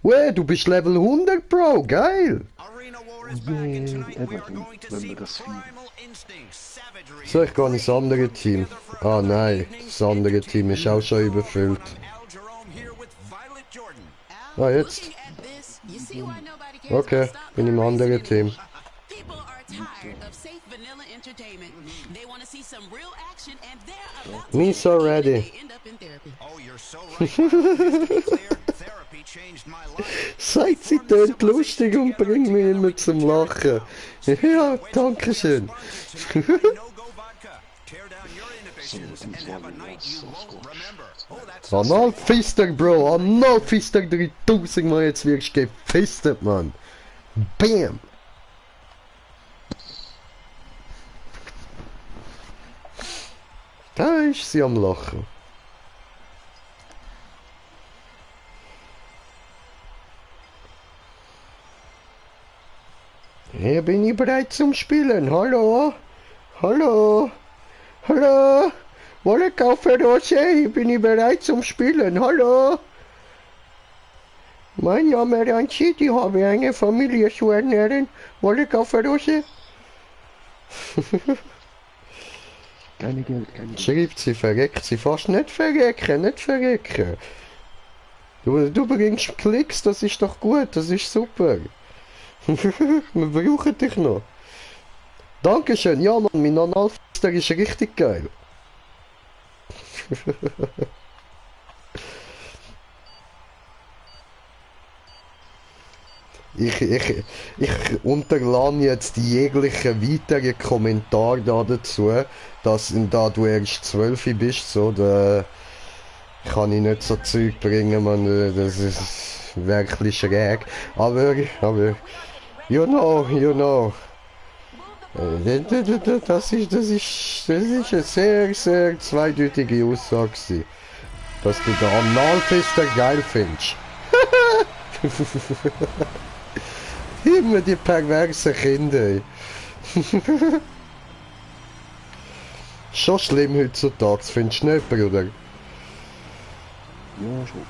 A: Weh, du bist Level 100, Bro, geil!
C: Arena War is back, and tonight we are going to
B: wenn
C: see
B: wir das fühlen.
C: primal instincts, savagery.
A: So, ich gehe ins andere Team. Ah nein, das andere Team ist auch schon überfüllt.
C: Al Jerome here with Violet Jordan.
A: Ah, jetzt. Okay, bin im anderen Team.
D: People are tired of safe vanilla entertainment. They want to see some real action and they're about to
A: Me so ready.
D: they end up in therapy.
C: Oh, you're so right. Just to be clear, therapy changed my life.
A: Seid sie tönt lustig und bringt mich immer zum Lachen. Ja, danke schön.
C: No Go Vodka. Tear down your inhibitions and have a night you won't remember. Oh, that's
A: Analfister, Bro, Analfister 3000 Mal jetzt wirst du gefistet, Mann. Bam! Da ist sie am Lachen. Hier bin ich bereit zum Spielen. Hallo? Hallo? Hallo? Wolle kaufen Rose? Hier bin ich bereit zum Spielen. Hallo? Mein Name ist Anzi, ich habe eine Familie zu ernähren. Wolle kaufen Rose?
B: Keine Geld, keine Geld.
A: Schreibt sie, verreckt sie fast. Nicht verrecken, nicht verrecken. Du bringst Klicks, das ist doch gut, das ist super. Wir brauchen dich noch. Dankeschön, ja Mann, mein Analfister ist richtig geil. Ich unterlasse jetzt jeglichen weiteren Kommentar da dazu, dass da du erst 12 bist, so, da kann ich nicht so Zeug bringen, man, das ist wirklich schräg. Aber, you know. Das ist eine sehr, sehr zweideutige Aussage gewesen, dass du den Analfister geil findest. Immer die perversen Kinder. Ey. Schon schlimm heutzutage, findest du nicht, Bruder?
B: Ja, schon.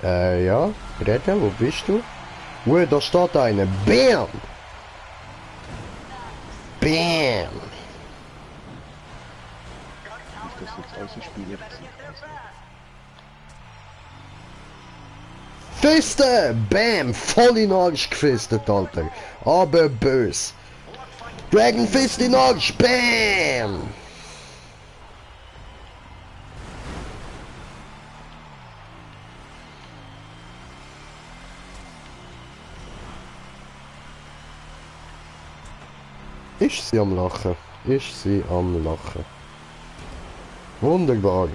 A: Ja, reden, wo bist du? Da steht einer. Bam! Bam!
B: Nicht, dass jetzt alle Spieler sind.
A: Fiste! Bam! Voll in den Arsch gefistet, Alter. Aber bös. Dragon Fist in den Arsch! Bam! Ist sie am Lachen? Ist sie am Lachen? Wunderbar.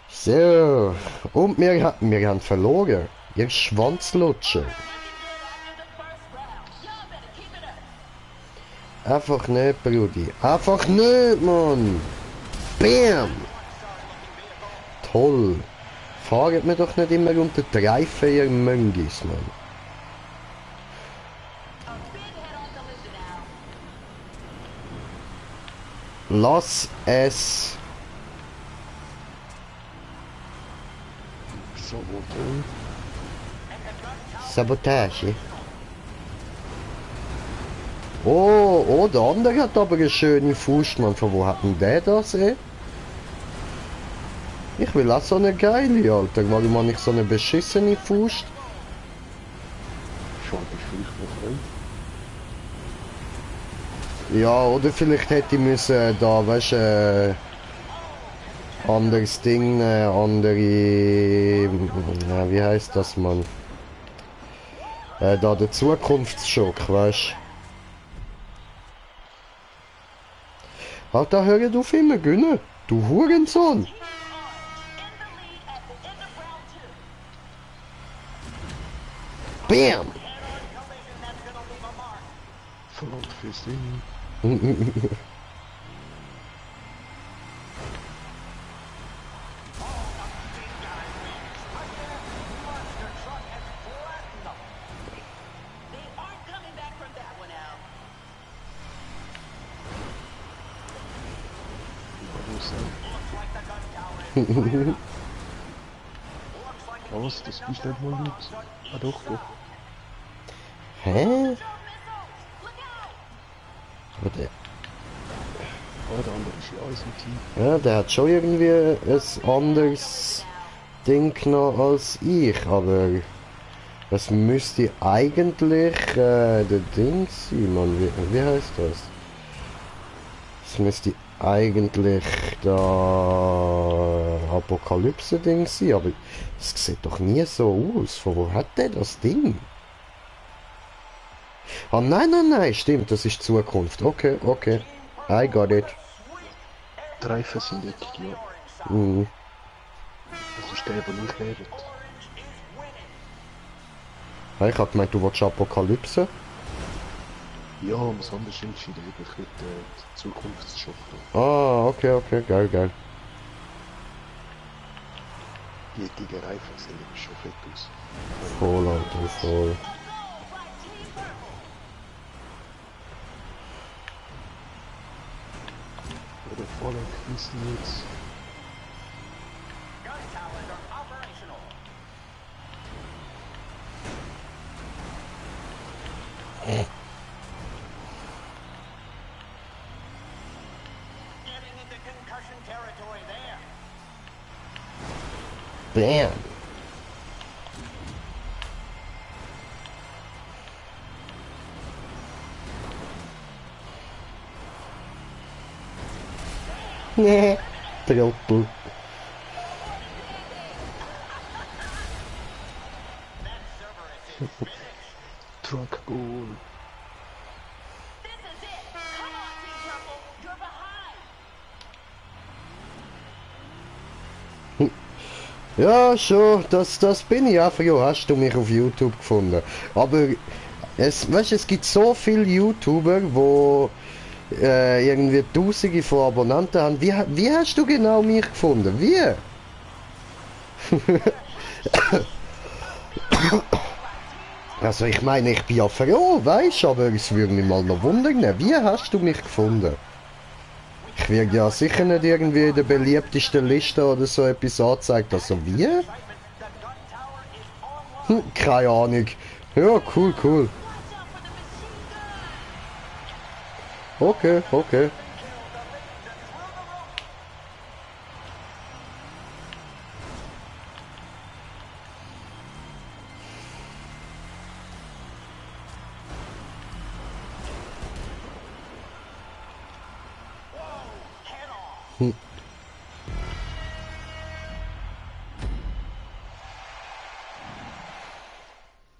A: So. Und wir haben verloren. Ihr Schwanzlutscher. Einfach nicht, Brudi. Einfach nicht, Mann. Bam. Toll. Fahrt mir doch nicht immer unter die Reifen, ihr Möngis, Mann. Lass es.
B: So, oder?
A: Sabotage. Oh, der andere hat aber eine schöne Faust, Mann. Von wo hat denn der das, ey? Ich will auch so eine geile, Alter. Warum habe ich so eine beschissene Faust?
B: Schade, vielleicht noch rein.
A: Ja, oder vielleicht hätte ich müssen da, weißt du, anderes Ding, andere, ja, wie heißt das, Mann? Da der Zukunftsschock, weißt du? Alter, hör auf immer gönnen, du Hurensohn! Bam!
B: Verlangt fürs Ding.
D: They aren't coming back from that one, Al.
B: Was? Das bist nicht mal gut. Ah doch, doch.
A: Hä?
D: Look out!
A: Warte.
B: Ah, der andere ist ja alles im Team.
A: Ja, der hat schon irgendwie ein anderes Ding genommen als ich, aber das müsste eigentlich der Ding sein, Mann. Wie heißt das? Das müsste eigentlich der Apokalypse-Ding sein, aber es sieht doch nie so aus. Von wo hat der das Ding? Ah, nein, stimmt, das ist Zukunft. Okay, I got it.
B: Die Reifen sind jetzt, ja.
A: Mhm.
B: Das ist der, der nicht wählt.
A: Hey, ich hab gemeint, du willst Apokalypse?
B: Ja, um es anders entschieden, ich mit Zukunftsschock.
A: Ah, okay, geil.
B: Die jetzigen Reifen sehen schon fett aus.
A: Voll, Alter, voll.
B: Oder voll fließen jetzt.
C: Gun towers are operational. Getting into concussion territory there.
A: Bam! Nee, Trottel.
B: Truck Goal.
D: This is it. Come on, Team Purple. You're behind.
A: Ja, schon, das bin ich einfach. Ja, hast du mich auf YouTube gefunden. Aber weißt, es gibt so viele YouTuber, wo irgendwie Tausende von Abonnenten haben. Wie hast du genau mich gefunden? Wie? Also ich meine, ich bin ja froh, weißt, aber es würde mich mal noch wundern, wie hast du mich gefunden? Ich werde ja sicher nicht irgendwie in der beliebtesten Liste oder so etwas angezeigt, also wie? Keine Ahnung. Ja, cool.
D: Watch out for the machine gun.
A: Okay, okay.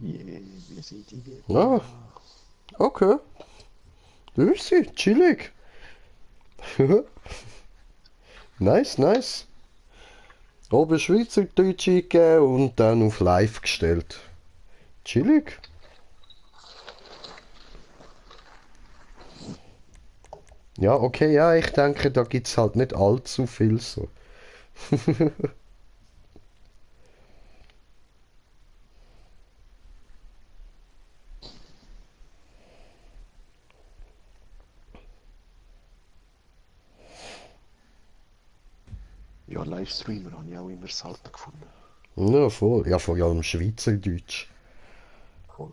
B: Yeah, wir sind die Gegner.
A: Ah, okay. Easy, chillig. Nice, nice. Oben Schweizerdeutsch eingegeben und dann auf live gestellt. Chillig. Ja, okay, ja, ich denke, da gibt's halt nicht allzu viel so.
B: Ja, Livestreamer habe ich auch immer selten gefunden.
A: Ja, voll. Ja, vor allem Schweizerdeutsch.
B: Voll.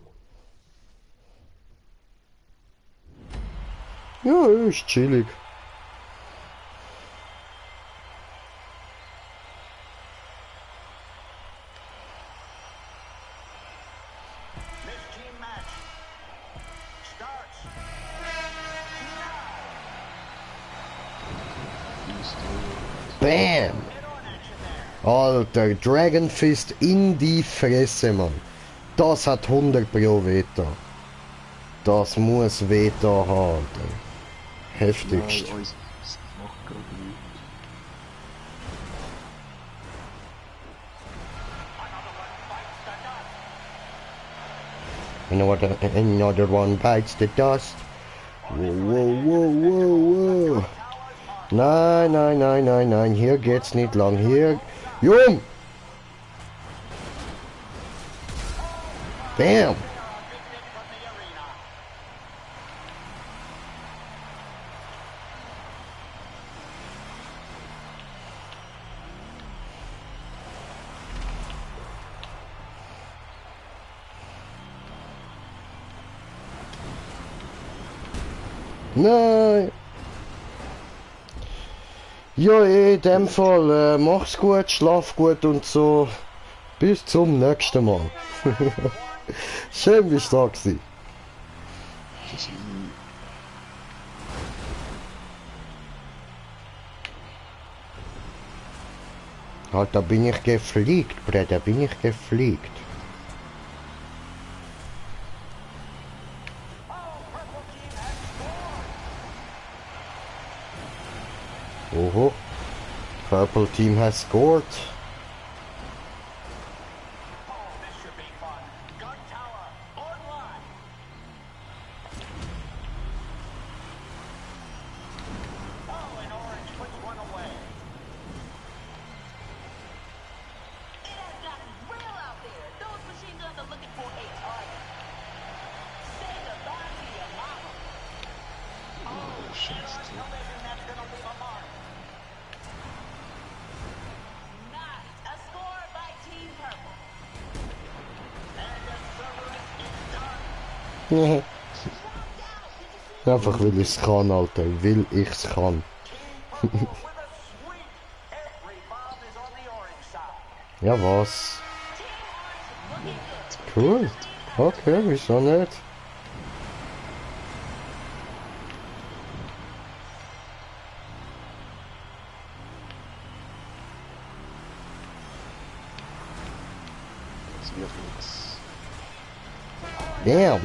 A: Ja, ist chillig.
C: This team match starts
A: Bam! Alter, Dragon Fist in die Fresse, Mann. Das hat 100 pro Veta. Das muss Veta haben, Alter. Heftigst.
B: Ja, uns macht gerade nichts.
A: Another one bites the dust. Whoa, whoa, whoa, whoa, whoa. Nein, nein, nein, nein, nein, hier geht's nicht lang. Hier. Jung! Bam! Nein! Ja, in dem Fall, mach's gut, schlaf gut und so. Bis zum nächsten Mal. Schön, bist du da gewesen.
B: Das ist
A: Halt, da bin ich gefliegt, Bruder, da bin ich gefliegt. Oho. Purple team has scored.
C: Oh, this should be fun. Gun tower online. Oh, and orange puts one away.
D: It has gotten real out there. Those machine guns are looking for a target. Say goodbye to your mama.
C: Collision that's gonna leave a mark.
D: Nice. A score by Team Purple.
C: And the Cerberus is done.
A: Einfach weil ich's kann, Alter. Weil ich's kann.
C: Purple with a sweep. Every bomb is on the orange side.
A: Ja, was?
D: Team Orange is looking good.
A: Cool. Okay, wieso nicht?
B: das wird nichts.
A: Damn.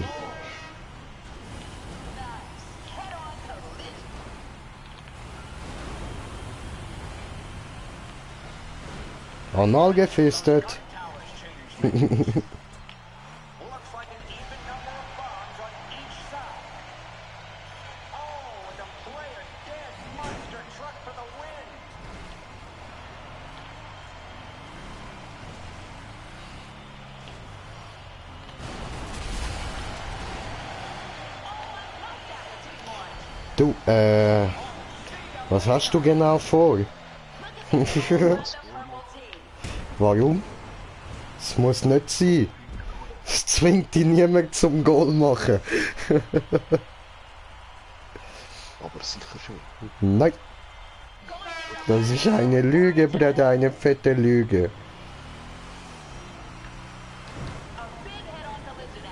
D: Head on collision.
A: Anal gefistet.
C: Towers change lanes. Looks like an even number of bombs on each side. Oh, and the player dead. Monster truck for the win.
A: Du, was hast du genau vor? Warum? Es muss nicht sein. Es zwingt dich niemand zum Goal machen.
B: Aber sicher schon.
A: Nein. Das ist eine Lüge, Bruder, eine fette Lüge.
D: A big head-on collision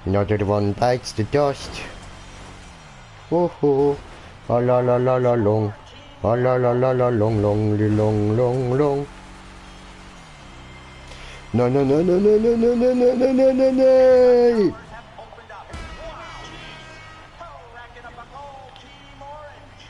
D: now.
A: Another one bites the dust. Woohoo. Ah la la la la long. Ah la la la la long long long long long. No no no no no no no no no no no no no.
C: Have opened up. Wow. Oh, racking up a goal, Team Orange.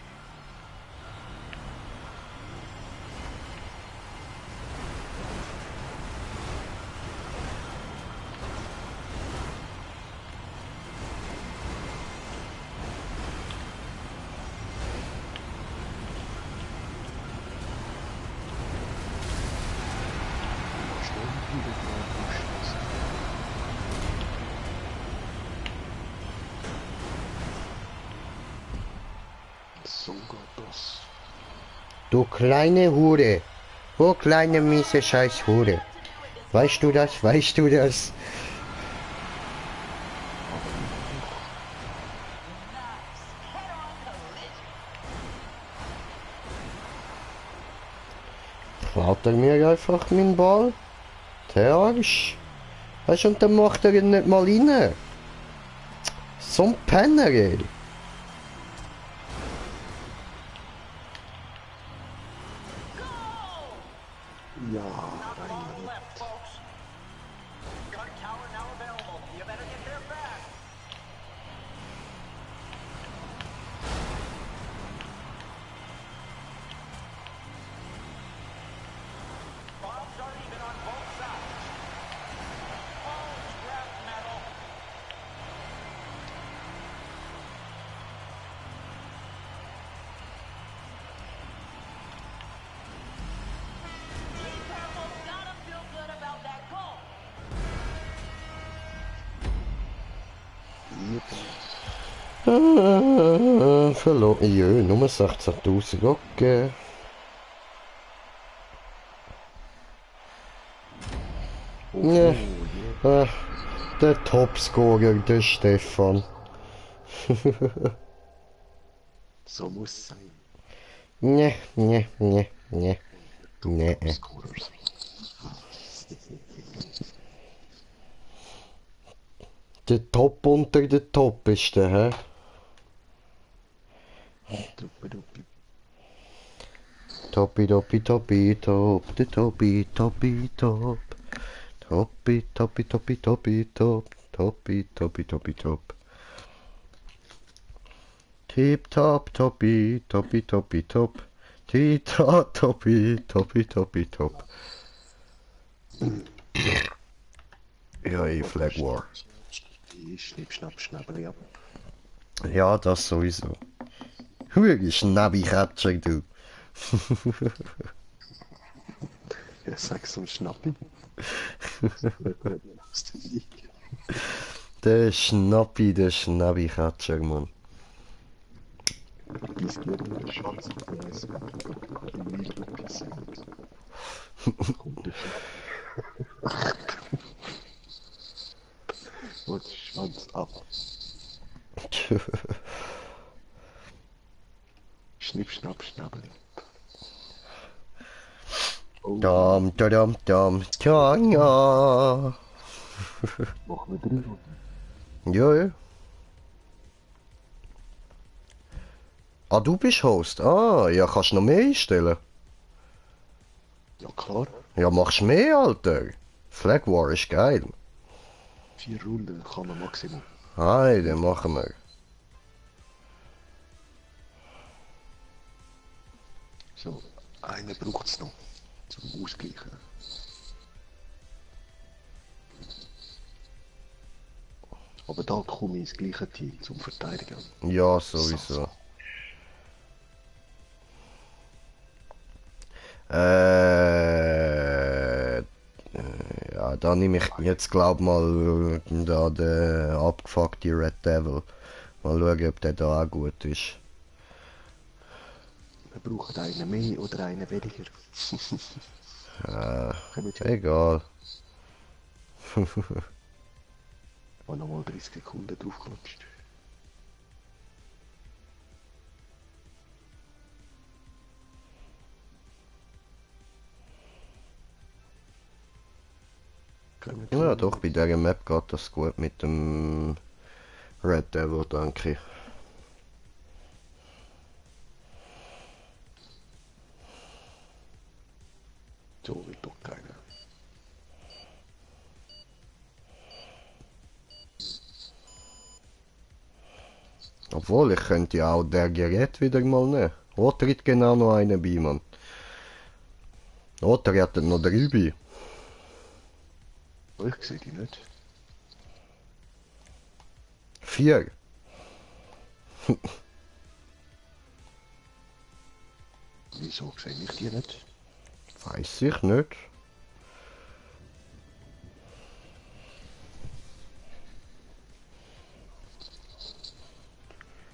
B: Schnell wieder mal pushen. So geht das.
A: Du kleine Hure. Oh kleine miese Scheiß Hure. Weißt du das? Weißt du das? Klaut er mir einfach meinen Ball? Der Arsch. Weißt du, und dann macht er ihn nicht mal rein. So ein Penner, ey.
B: Ja,
C: Ball
B: rein.
C: left, folks. Gun tower now available. You better get there fast. Bombs are even on both sides. Oh, scrap metal.
D: Lee Purple gotta feel good about that goal.
A: Verloren. Jö, Nummer 16.000, okay. Ja. Der Topscorer, der Stefan.
B: So muss es sein.
A: Ne, ne, ne, ne. Ne.
B: Scorers.
A: Der Top unter der Top ist der, hä?
B: Duppi.
A: Toppi, toppi, toppi, top, der Toppi, toppi, top. Toppi, toppi, toppi, toppi, top. Toppi, toppi, toppi, top. Tip, top, toppi, toppi, toppi, top. Tita, toppi, toppi, toppi, top. Ja, Flag War.
B: Schnipp, schnapp, schnabbeli ab.
A: Ja, das sowieso. Hure Schnabbi-Katscher, du.
B: Ja, sag's zum Schnappi. Aus der Liga.
A: Der Schnappi, der Schnabbi-Katscher, Mann.
B: Das geht in der Schanze verweisen. Die Liga passiert. Kommt der Und Schwanz ab. Schnipp, schnapp, schnabbeli. Oh,
A: Dam, dam, dam, ja.
B: machen wir 3 Runden.
A: Ja, ja. Ah, du bist Host. Ah, ja, kannst du noch mehr einstellen?
B: Ja klar,
A: Ja, machst mehr, Alter. Flag War ist geil.
B: 4 Runden kann man Maximum.
A: Hey, dann machen wir.
B: So, einen braucht es noch zum Ausgleichen. Aber da komme ich ins gleiche Team zum Verteidigen.
A: Ja, sowieso. Ja, da nehme ich jetzt glaub mal da den abgefuckte Red Devil. Mal schauen, ob der da auch gut ist.
B: Wir brauchen einen mehr oder einen weniger.
A: Ja,
B: Kommen wir
A: egal.
B: Und nochmal 30 Sekunden draufgeklatscht.
A: Ja, doch, bei dieser Map geht das gut mit dem Red Devil, danke.
B: So wird doch keiner.
A: Obwohl, ich könnte ja auch der Gerät wieder mal nehmen. Oh, tritt genau noch einer bei, Mann. Oh, der hat noch 3 bei.
B: Oh, ich sehe die nicht.
A: 4.
B: Wieso sehe ich die nicht?
A: Weiß ich nicht.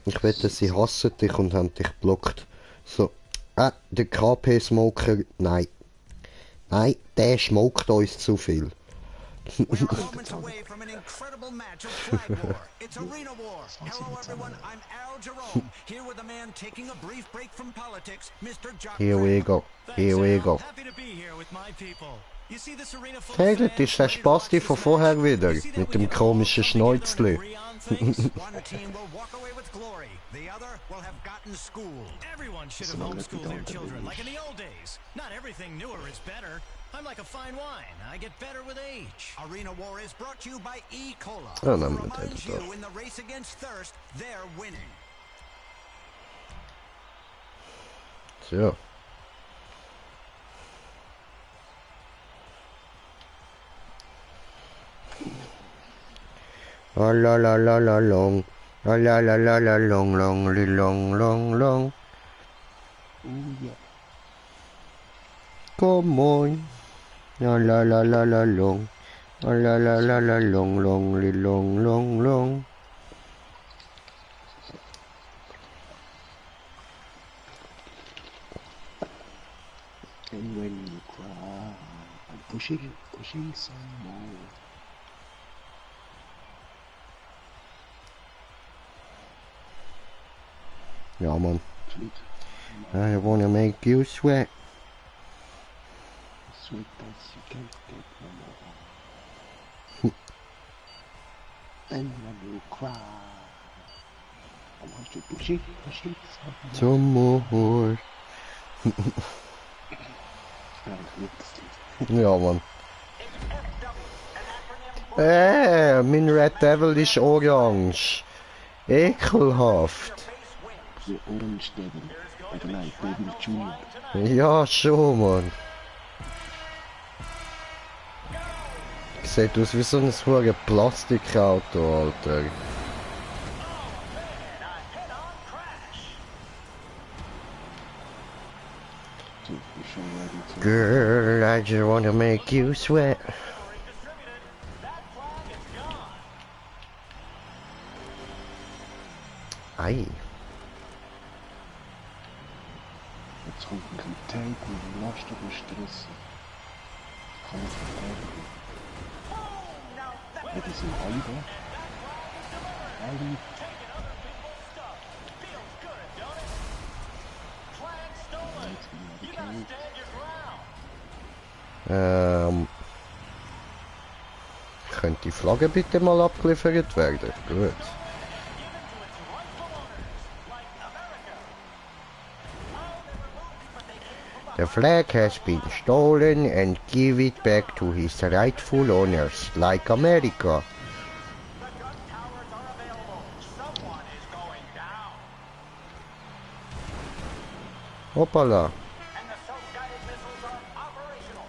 A: Ich wette, sie hassen dich und haben dich blockt. So. Der KP-Smoker. Nein. Nein, der smoked uns zu viel.
C: We are moments away from an incredible match of Flag War. It's Arena War. Hello, everyone. I'm Al Jerome, here with a man taking a brief break from politics, Mr. Jock.
A: Here we go. Here we go.
E: Happy to be here with my people. You see this arena full of
A: Hey, das
E: fans
A: ist der
E: ready to watch
A: Spasti
E: this
A: von
E: match?
A: vorher wieder.
E: You see that
A: Mit
E: we
A: dem
E: can all
A: komischen
E: come together and
A: Schnäuzli.
E: agree on things?
C: One team will walk away with glory. The other will have gotten schooled.
E: Everyone should have homeschooled their children, like in the old days. Not everything newer is better. I'm like a fine wine. I get better with age.
C: Arena War is brought to you by E. Cola.
A: Oh,
C: who
A: no,
C: reminds
A: no, no.
C: you in the race against thirst, they're winning.
A: So. Oh la la la la long. Oh la la la la long long li long long long.
B: Oh ja.
A: Come on. Oh la la la la long. Oh la la la la long long li long long long.
B: And when you cry, I'm pushing some more.
A: Ja, Mann.
B: Sweet.
A: I wanna make you sweat.
B: Sweet as you can't get no more. And when you cry, I want to push it some more.
A: Some more.
B: Ja, das liegt.
A: Ja, Mann. Mein Red Devil ist orange. Ekelhaft.
B: The Orange Devil. Oder nein, Devil Junior.
A: Ja, schon, Mann. Sieht aus wie so ein verdammtes Plastikauto, Alter.
B: So, ich schon ready to...
A: Girl, I just wanna make you sweat. Ei.
B: Jetzt kommt ein Tank mit Lasten und Stress. Kann ich verteidigen. Ja, die sind alle da. Alle. Jetzt bin ich gekillt.
A: Könnte die Flagge bitte mal abgeliefert werden? Gut. The flag has been stolen and give it back to his rightful owners, like America.
C: The gun towers are available. Someone is going down.
A: Hoppala.
C: And the self-guided missiles are operational.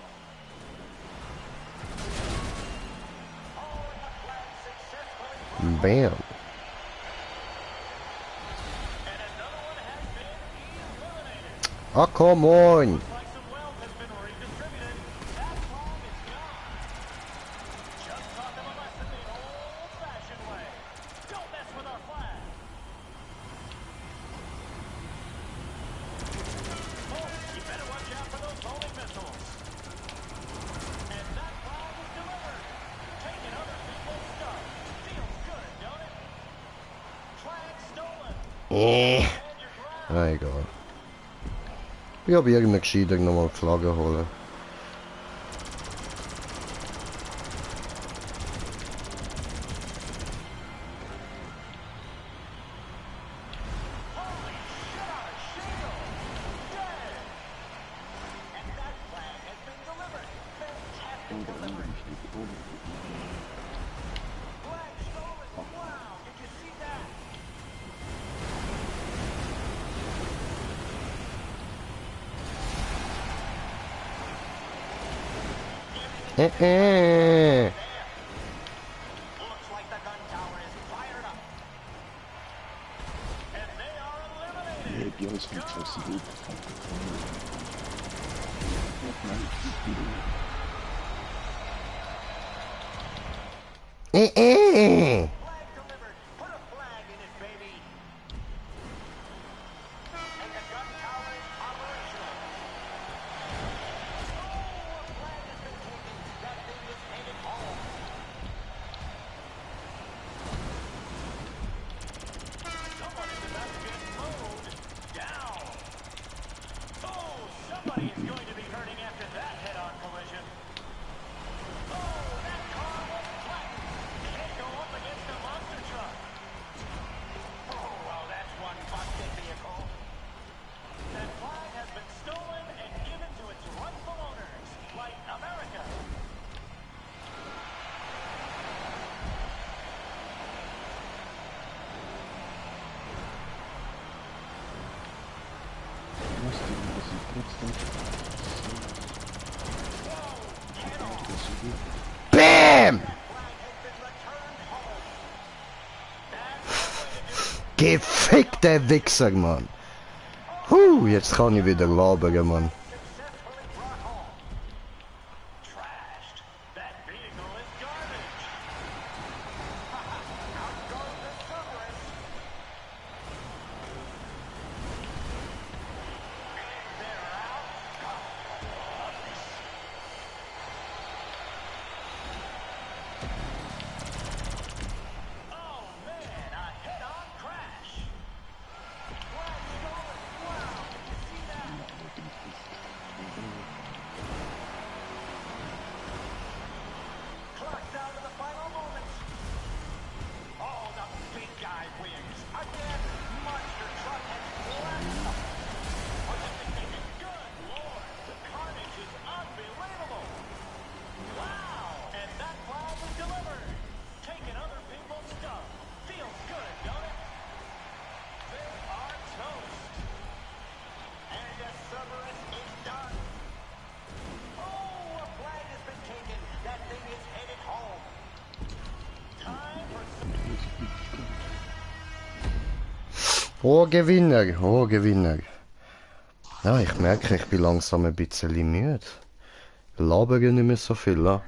C: Oh, and the flag successfully
A: Bam.
C: and another one has been eliminated.
A: Oh, come on.
C: Like some wealth has been redistributed. That flag is gone. Just taught them a lesson the old-fashioned way. Don't mess with our flag. Oh, you better watch out for those homing missiles. And that flag is delivered.
A: Na egal. Ich hab irgendeinen gescheiter nochmal Flagge holen.
C: Looks like the gun tower is fired up. And they are eliminated.
B: Die Jungs von Chelsea gut.
C: Flag delivered. Put a flag in it, baby. And the gun tower is operational. Oh, a flag has been taken. That thing is headed home. Someone is about to get mowed down. Oh, somebody is going to be hurting after that head-on collision. Oh, that car was flattened. Can't go up against a monster truck. Oh, well, that's one busted vehicle. That flag has been stolen and given to its rightful owners, like America.
A: BAM!
C: Flag has been returned home. That's
A: Gefickt, der Wichser, Mann. Jetzt kann ich wieder labern, Mann.
C: successfully brought home. Trashed. That vehicle is garbage. Out goes the Cerberus. And they're out. Love this. Oh man, a head-on crash. Flag stolen. Wow, did you see that? Clock down to the final moments. Oh, the big guy wins. Again, monster truck has blasted up. Oh, this thing taken. Good lord, the carnage is unbelievable. Wow, and that flag is delivered. Taking other people's stuff. Feels good, don't it? They are toast. And the Cerberus is done. Oh, a flag has been taken. That thing is headed home. Time for
A: Oh, Gewinner, oh, Gewinner. Ja, ich merke, ich bin langsam ein bisschen müde. Labere nicht mehr so viel, ne?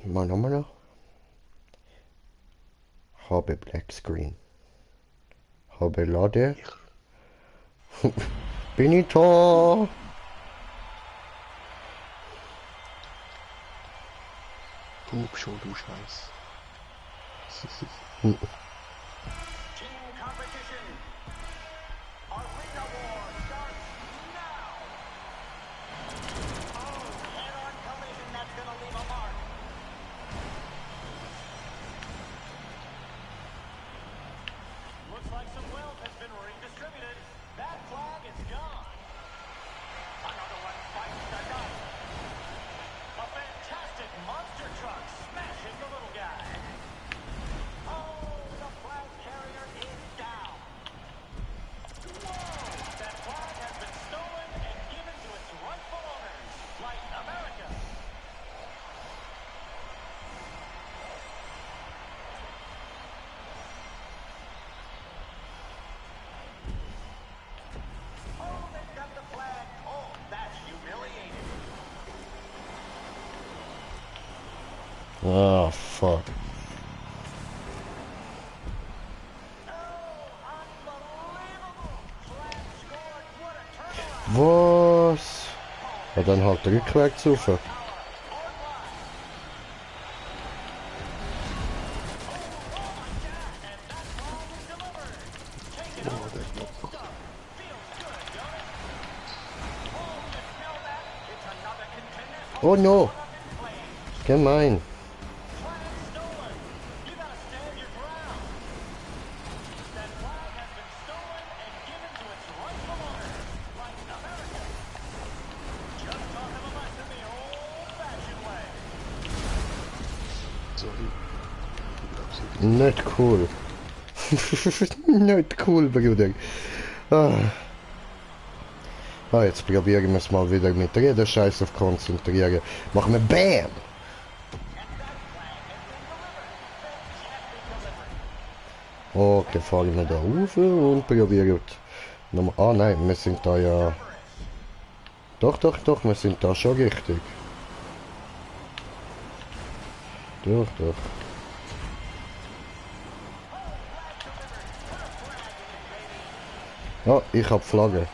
A: Mal nochmal noch. Habe Black Screen. Habe Lade. Bin ich da?
B: Guck schon, du Scheiß.
C: team competition. Arena war starts now. Oh, head-on collision that's gonna leave a mark. Looks like some wealth has been redistributed. That flag is gone. Another one bites the dust. A fantastic monster truck smashing the little guy. Oh, the flag carrier
A: Ah, fuck. Was? Ja, dann halt rückwärts rauf.
B: Oh, der Job.
A: Oh no! Gemein.
B: Sorry.
A: Nicht cool. Nicht cool, Bruder. Ah. Ah, jetzt probieren wir es mal wieder mit Reden. Scheiß auf konzentrieren. Machen wir BAM! Okay, fahren wir da rauf und probieren. Nochmal. Ah nein, wir sind da ja. Doch, wir sind da schon richtig. Doch. Ah, ich hab Flagge.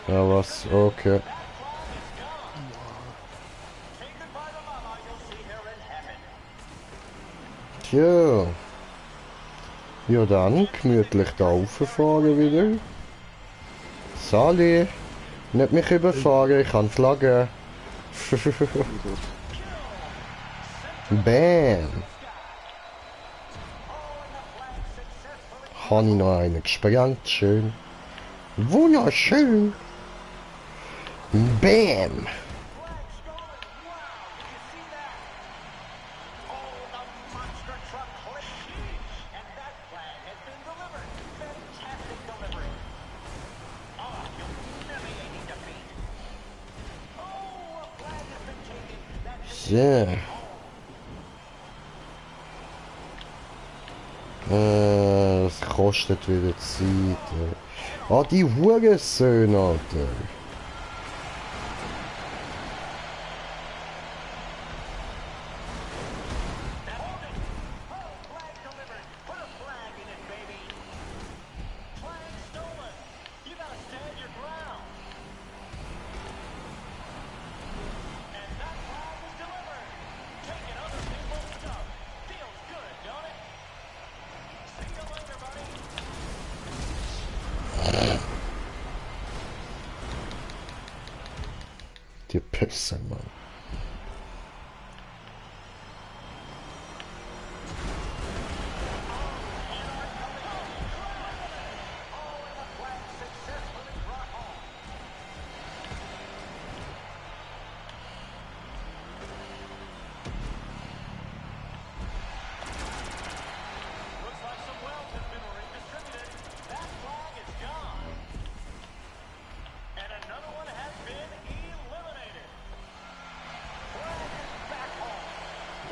A: Ja, was? Okay. Tja. Ja dann, gemütlich da rauffahren wieder. Sali, nicht mich überfahren, ich kann Flagge. Bam. Habe ich noch einen gesprengt, schön. Wunderschön. Bam. So. Es kostet wieder Zeit. Ah, die Hurensöhne, Alter. Die Pisse, Mann.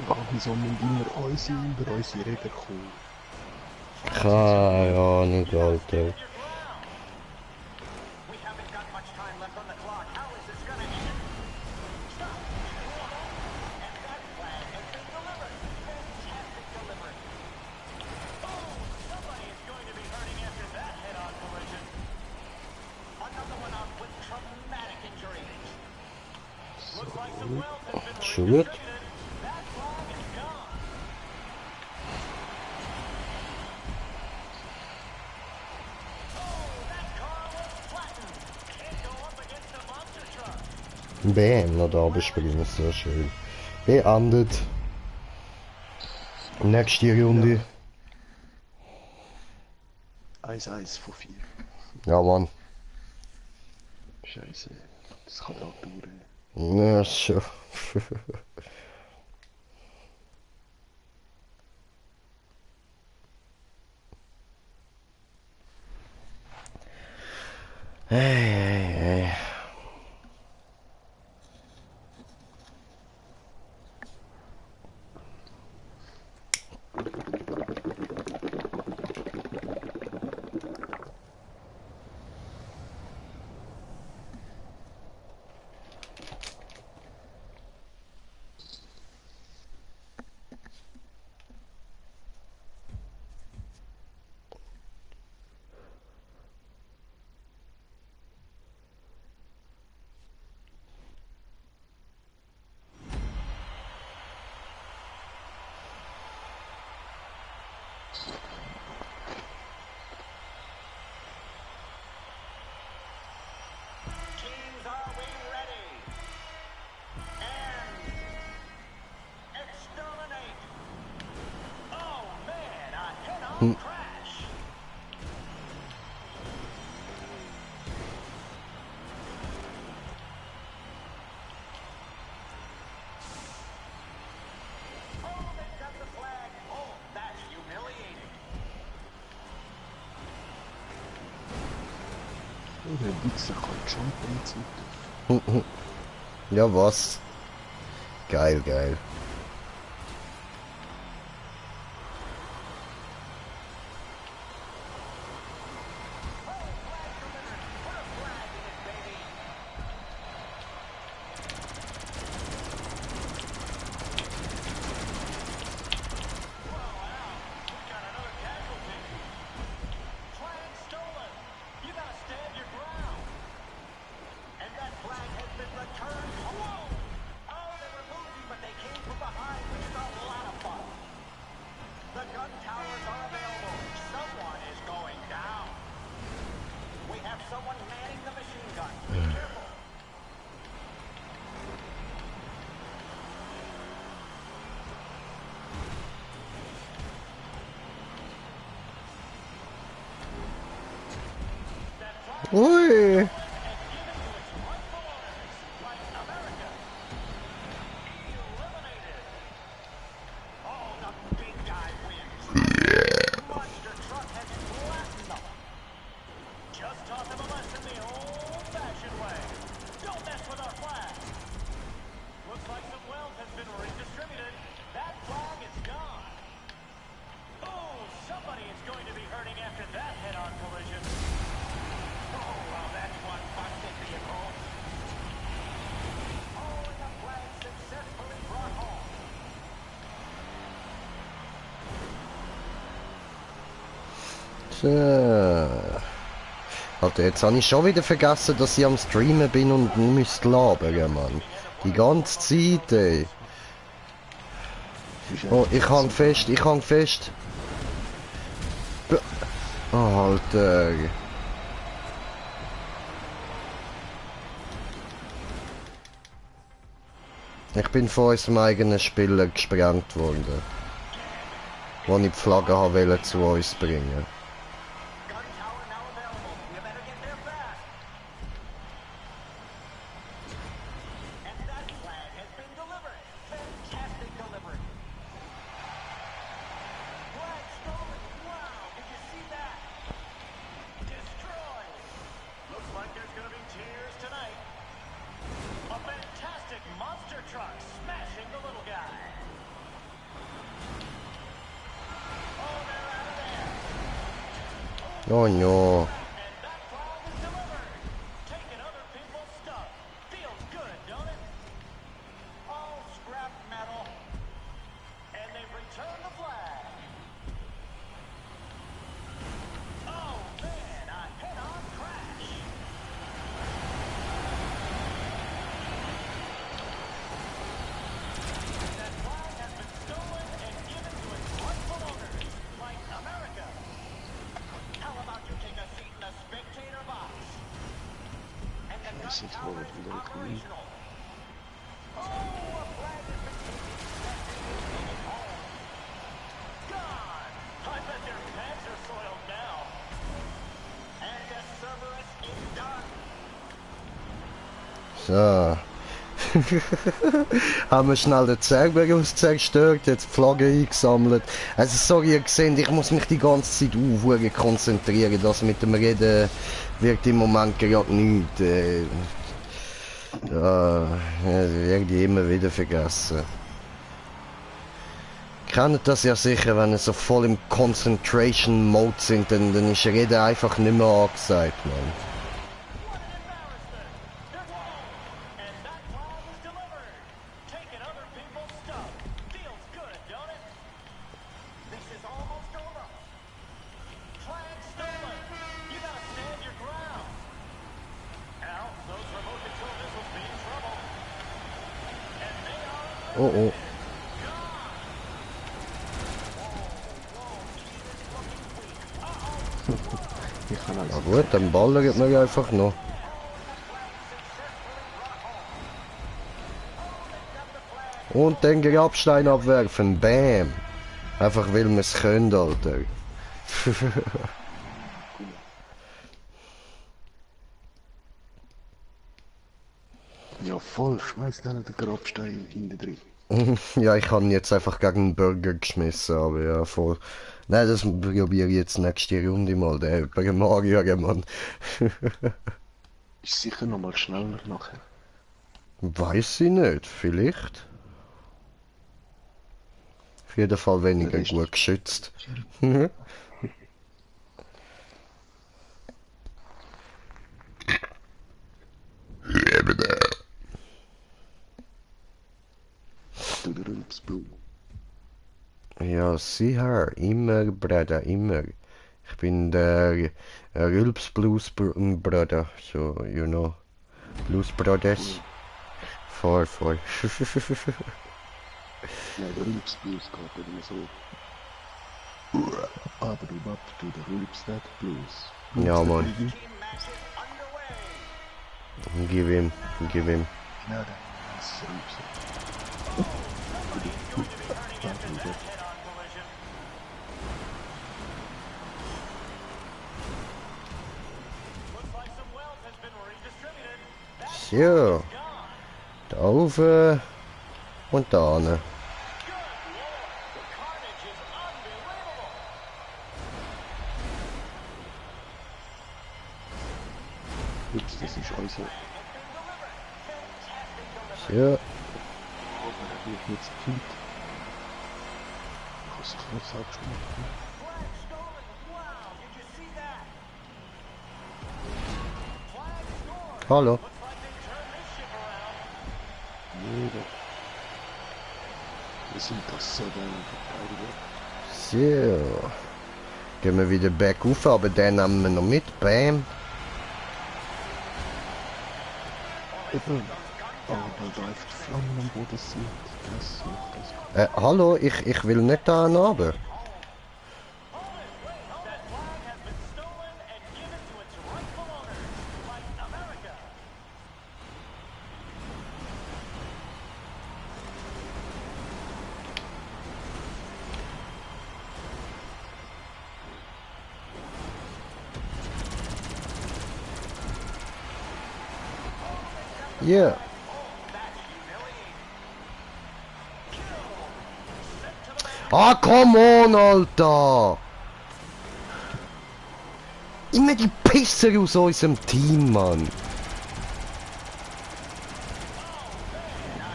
B: Ah, wieso müssen immer über unsere Räder kommen?
A: Keine Ahnung, Alter. Schon gut. Bam, noch da bespringen, sehr schön. Beendet. Nächste Runde.
B: 1-1 von 4.
A: Ja, Mann.
B: Scheiße. Das kann auch dauern.
A: Ja, schon. Hey. Hm.
C: Crash. Oh, they've got the flag. Oh, that's humiliating.
B: Oh, der Wichser kann jumpen.
A: Ja, was? Geil, geil.
C: Flag stolen. You gotta stand your ground. And that flag has been returned. Whoa! Oh, they were losing, but they came from behind, which is a lot of fun. The gun towers are available. Someone is going down. We have someone manning the machine gun. Be careful.
A: Ui!
C: Somebody is going to be hurting after that head-on collision. Oh, well, that's one busted vehicle. Oh, and the flag successfully brought home.
A: So. Alter, jetzt habe ich schon wieder vergessen, dass ich am Streamen bin und müsste labern, Mann. Die ganze Zeit, ey. Oh, ich hang fest, ich hang fest. Oh, Alter. Ich bin von unserem eigenen Spieler gesprengt worden. Wo ich die Flagge wollte zu uns bringen.
C: Gun tower now available. You better get there fast. And that flag has been delivered. Fantastic delivery. Flag stolen. Wow, did you see that? Destroyed. Looks like there's going to be tears tonight. A fantastic monster truck smashing the little guy. Oh, they're out of there.
A: Oh no.
C: And that flag is delivered. Taking other people's stuff. Feels good, don't it? All scrap metal. And they've returned the flag. Oh, man, a head-on crash. That flag has been stolen and given to its rightful owners, like America. How about you take a seat in the spectator box? And the gun
B: Yes, it's
C: tower
B: all
C: is
B: little green.
C: operational. Oh, a flag has been taken successfully home. Gone! I bet their pants are soiled now. And the Cerberus is done.
A: So. Haben wir schnell den Zerberus zerstört, jetzt die Flagge eingesammelt. Also sorry, ihr seht, ich muss mich die ganze Zeit konzentrieren. Das mit dem Reden wirkt im Moment gerade nichts. Das werde ich immer wieder vergessen. Kennt das ja sicher, wenn ihr so voll im Concentration Mode sind, dann ist Reden einfach nicht mehr angesagt, Mann.
C: And that flag is delivered. Taking other people's stuff. Feels good, don't it? This is almost over. Flag stolen. You gotta stand your ground. Now, those remote control missiles be in trouble. And they are
A: Oh oh.
B: Ich kann
A: Na
B: also
A: gut, dann ballert man einfach noch. Und den Grabstein abwerfen. Bam. Einfach weil wir es können, Alter.
B: Ja, voll, schmeiß dann den Grabstein hinten drin.
A: Ja, ich habe ihn jetzt einfach gegen einen Burger geschmissen, aber ja, voll. Nein, das probiere ich jetzt nächste Runde mal, der bei Magier, Mann.
B: Ist sicher noch mal schneller nachher.
A: Weiß ich nicht, vielleicht. Auf jeden Fall
B: Der
A: weniger
B: Rest
A: gut geschützt.
B: Du der Rülpsblut.
A: Ja, sicher, immer, Bruder, immer. Ich bin der Rülps Blues Brother, so, you know. Blues Brothers. Voll, voll.
B: Nein, der Rülpsblues geht immer so. Aber du Bab, du der Rülps nicht Blues.
A: Ja, Mann.
C: Team match is underway.
A: Gib ihm.
B: Ja, das ist Rülpsen.
C: Head-on collision. Looks like some wealth has been redistributed. That's
A: So,
C: gone.
A: da oben und da unten.
C: Good lord, the carnage is unbelievable.
B: Ups, das ist also.
A: So,
B: Aber er wird jetzt gekillt. Ich habe sich nicht selbst gemacht.
C: Flag stolen. Wow, did you see that? Flag scored.
A: hallo.
C: Looks like they turned this ship around.
B: Nee, da. Wir sind das so deine Verteidiger.
A: So. Gehen wir wieder back auf, aber den nehmen wir noch mit. Bam.
B: Eben. Aber weil da einfach die Flammen am Boden sind. Das macht das.
A: Hallo, ich will nicht da runter.
C: That flag has been stolen and given to its rightful owner, like America.
A: Ja. Ah, come on, Alter! Immer die Pisser aus unserem Team, Mann.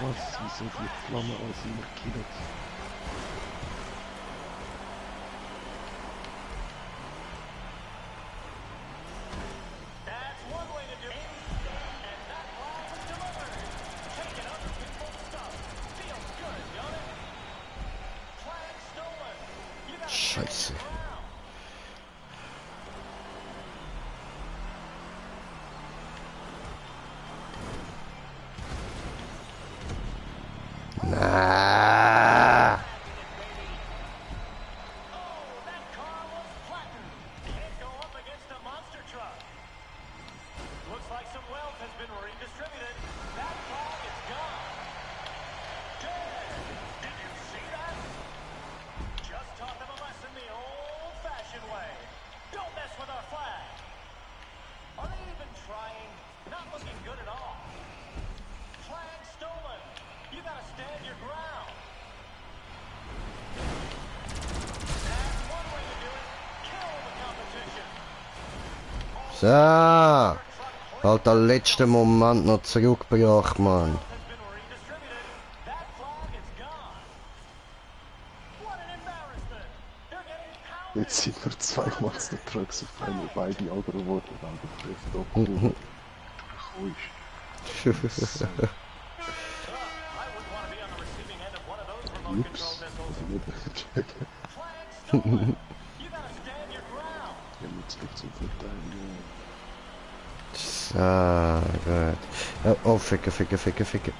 B: Was? Wieso die Flamme alles immer killt?
C: That's one way to do it. And that flag was delivered. Taking other people's stuff. Feels good, don't it? Flag stolen. You gotta
A: Scheiße.
C: ground.
A: Na.
C: Oh, that car was flattened. Can't go up against a monster truck. Looks like some wealth has been redistributed. That flag is gone. Did you see that? Just taught them a lesson the old-fashioned way. Don't mess with our flag. Are they even trying? Not looking good at all. Flag stolen. You gotta stand your ground. That's one way to do it. Kill the competition.
A: So. Halt der letzte Moment noch zurückgebracht, Mann.
C: Has been redistributed. That flag is gone. What an embarrassment. They're getting pounded.
B: Jetzt sind wir zwei Monster Trucks auf einmal beide Augen geworden, weil der Griff doppelt durchgekommen ist.
C: I wouldn't want to be on the receiving end of one of those remote
B: Ups,
C: control
B: also
C: missiles.
B: nicht checken.
C: Flag stolen. You gotta stand your ground.
B: Wir haben jetzt zurück zum Verteidigen.
A: So, gut. Oh, ficken.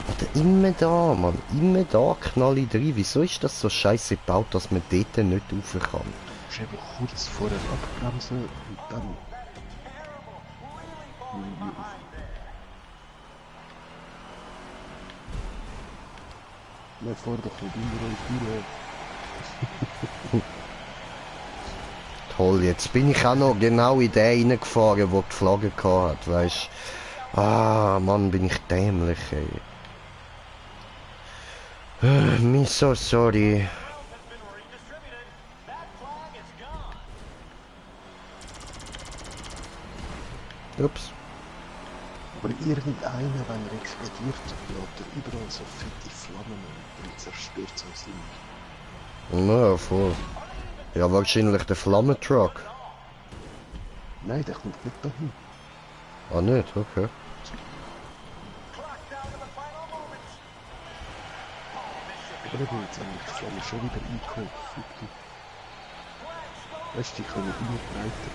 A: Warte, immer da, Mann. Immer da, knall ich rein. Wieso ist das so scheiße gebaut, dass man dort nicht rauf kann?
B: Du musst eben kurz vorher abbremsen und dann... Wir fahren doch nicht immer auf die
A: Toll, jetzt bin ich auch noch genau in den reingefahren, wo die Flagge hat, weißt du. Ah, Mann, bin ich dämlich, ey. Me so sorry. Ups.
B: Aber irgendeiner, wenn er explodiert, lädt er überall so fette Flammen und dann zerstört es uns immer.
A: Ja, voll. Ja, wahrscheinlich der Flammentruck.
B: Nein, der kommt nicht dahin.
A: Ah, nicht? Okay.
B: Aber ich bin jetzt eigentlich die Flamme schon wieder eingeholt. Weißt du, die kommen immer breiter.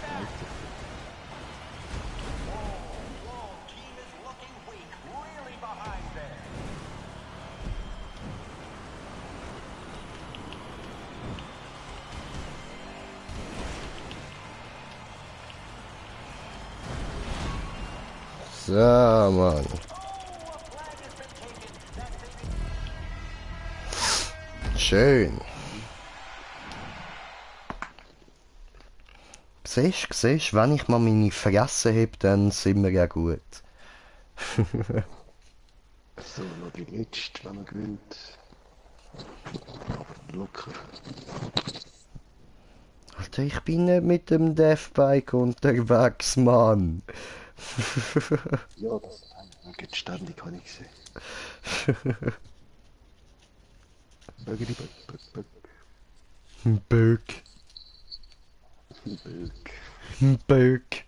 A: So, Mann. Schön. Siehst, wenn ich mal meine Fresse habe, dann sind wir ja gut.
B: So, noch die letzte, wenn man gewinnt. Aber locker.
A: Alter, ich bin nicht mit dem Deathbike unterwegs, Mann.
B: Ja, das geht ständig, habe ich gesehen. Bögeri, Böck.
A: Böck.
B: Böck.
A: Böck.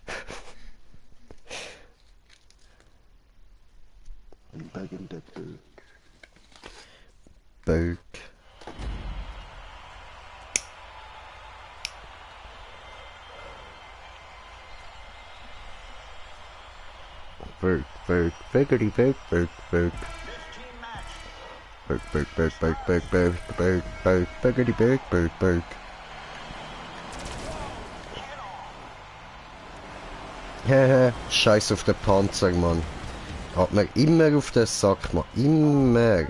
B: Ein Bögen der Böck.
A: Böck. Böck, Böck, Bögeri, Böck, Böck, Böck. Böck, Böck, Böck, Böck, Böck, Böck, Böck, Böck, Bögeri, Böck, Böck, Böck. Hehe, scheiß auf den Panzer, Mann. Hat mir immer auf den Sack, Mann. Immer.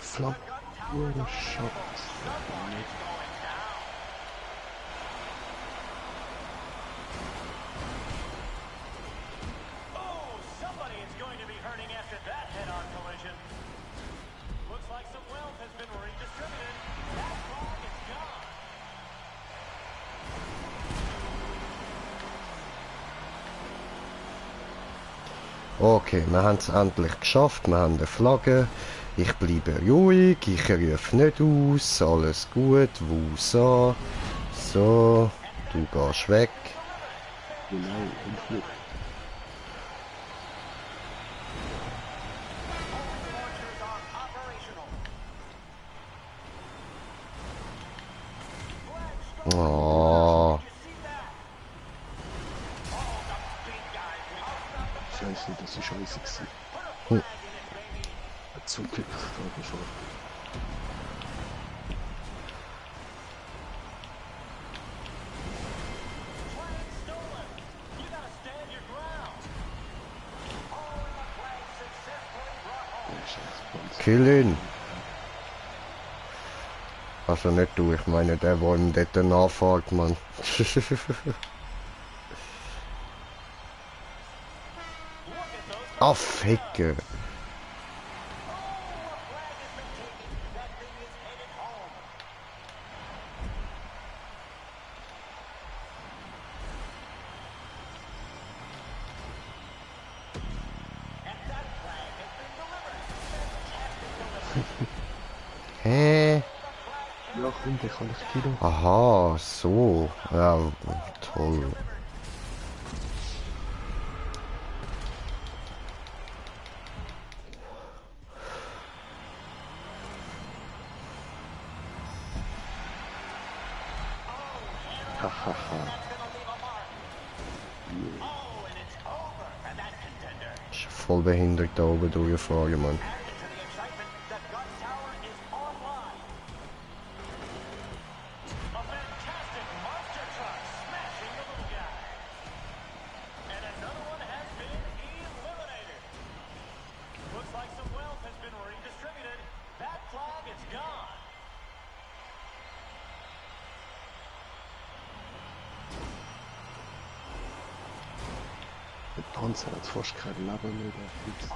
B: Flagge, ohne Schatz.
C: Somebody is going to be hurting after that head-on collision. Looks like some wealth has been redistributed. That flag is gone.
A: Okay, wir haben es endlich geschafft, wir haben eine Flagge. Ich bleibe ruhig, ich rufe nicht aus, alles gut, Wusa. So, du gehst weg.
B: Genau, und hoch.
A: Oh,
B: Scheiße, das ist scheiße gewesen. Zum Glück, das war schon.
A: kill ihn. Also nicht du, ich meine der, der ihm dort nachfährt, Mann. Ah, Ficke. Hä?
B: Ja, komm, den kann ich Kilo.
A: Aha, so. Ja, toll.
B: Hahaha.
A: Ist voll behindert da oben durchfahren, Mann.
C: Adding to the excitement, the gun tower is online. A fantastic monster truck smashing the little guy. And another one has been eliminated. Looks like some wealth has been redistributed. That flag is gone.
B: Der Panzer hat fast kein Leben mehr, der Fuchs.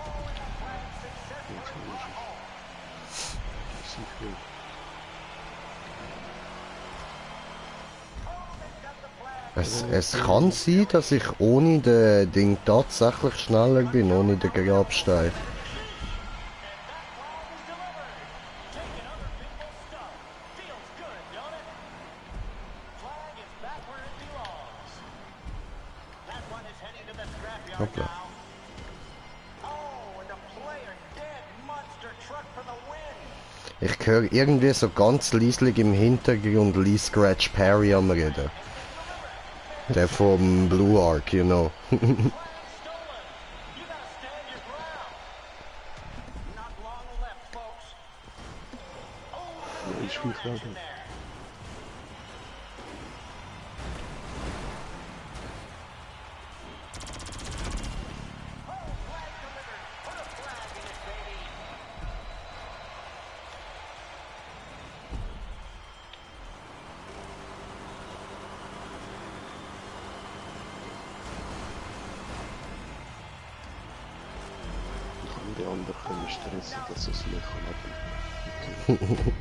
B: Das ist nicht gut.
A: Es kann sein, dass ich ohne den Ding tatsächlich schneller bin, ohne den Grabstein.
C: Taking other people's stuff. Feels good, don't it? Flag is back where it belongs. That one is heading to the scrapyard
A: Hoppla.
C: now. Oh, and a player dead. Monster truck for the win.
A: Ich höre irgendwie so ganz leislich im Hintergrund Lee Scratch Perry am Reden. Der vom Blue Ark, you know.
C: Flag stolen. You gotta stand your ground. Not long left, folks. Oh,
B: Ja, ich spiele gerade.
C: there. Oh, flag delivered. Put a flag in it, baby.
B: Ich kann den anderen stressen, dass es mir kann abnehmen.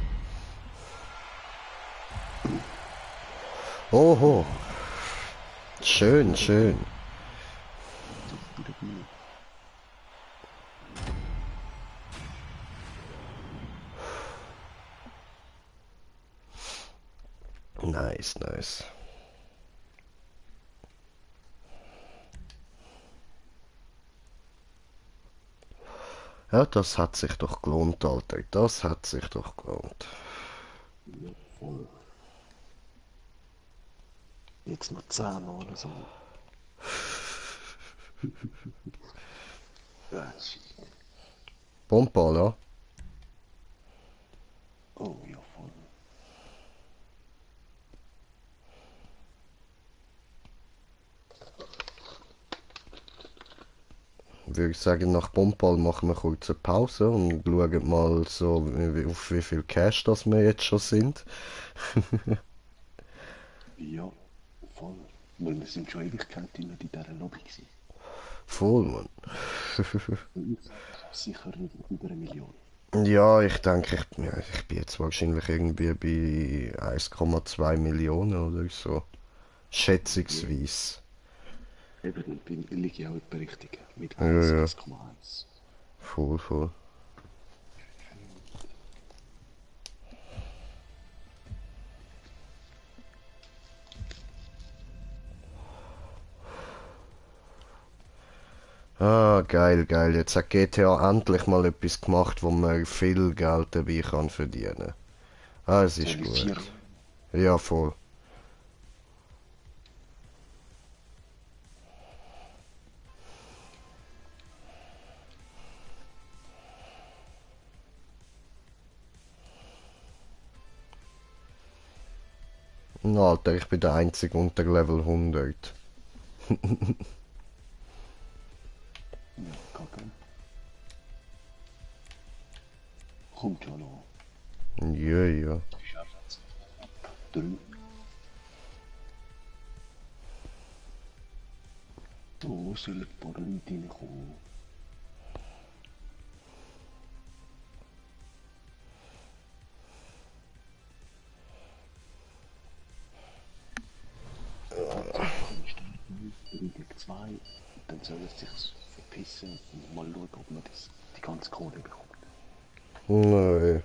A: Oho. Schön, schön.
B: Auf der Bühne.
A: Nice, nice. Ja, das hat sich doch gelohnt, Alter. Das hat sich doch gelohnt.
B: Ja, voll. Jetzt noch 10 Mal oder so. Ja, shit.
A: Bomba, ja?
B: Oh, ja, voll.
A: Würde ich sagen, nach Bomball machen wir kurz eine Pause und schauen mal so, auf wie viel Cash das wir jetzt schon sind.
B: Ja, voll. Weil wir sind schon Ewigkeiten nicht in dieser Lobby gewesen.
A: Voll, Mann.
B: Und ich sage sicher über 1 Million.
A: Ja, ich denke, ich bin jetzt wahrscheinlich irgendwie bei 1,2 Millionen oder so. Schätzungsweise.
B: Eben, dann liege ich auch etwa richtig. Mit
A: Ja,
B: 1,
A: ja.
B: 1,1.
A: Voll, voll. Ah, geil, geil. Jetzt hat GTA endlich mal etwas gemacht, wo man viel Geld dabei kann verdienen. Ah, es ist
B: Soll ich
A: gut.
B: 4?
A: Ja, voll. Na, Alter, ich bin der Einzige unter Level 100.
B: Ja, kacke. Kommt schon noch.
A: Ja, ja.
B: 3. Oh, sollen ein paar Leute reinkommen? Gegen 2, dann soll es sich verpissen und mal schauen, ob man die ganze Kohle bekommt.
A: Nein.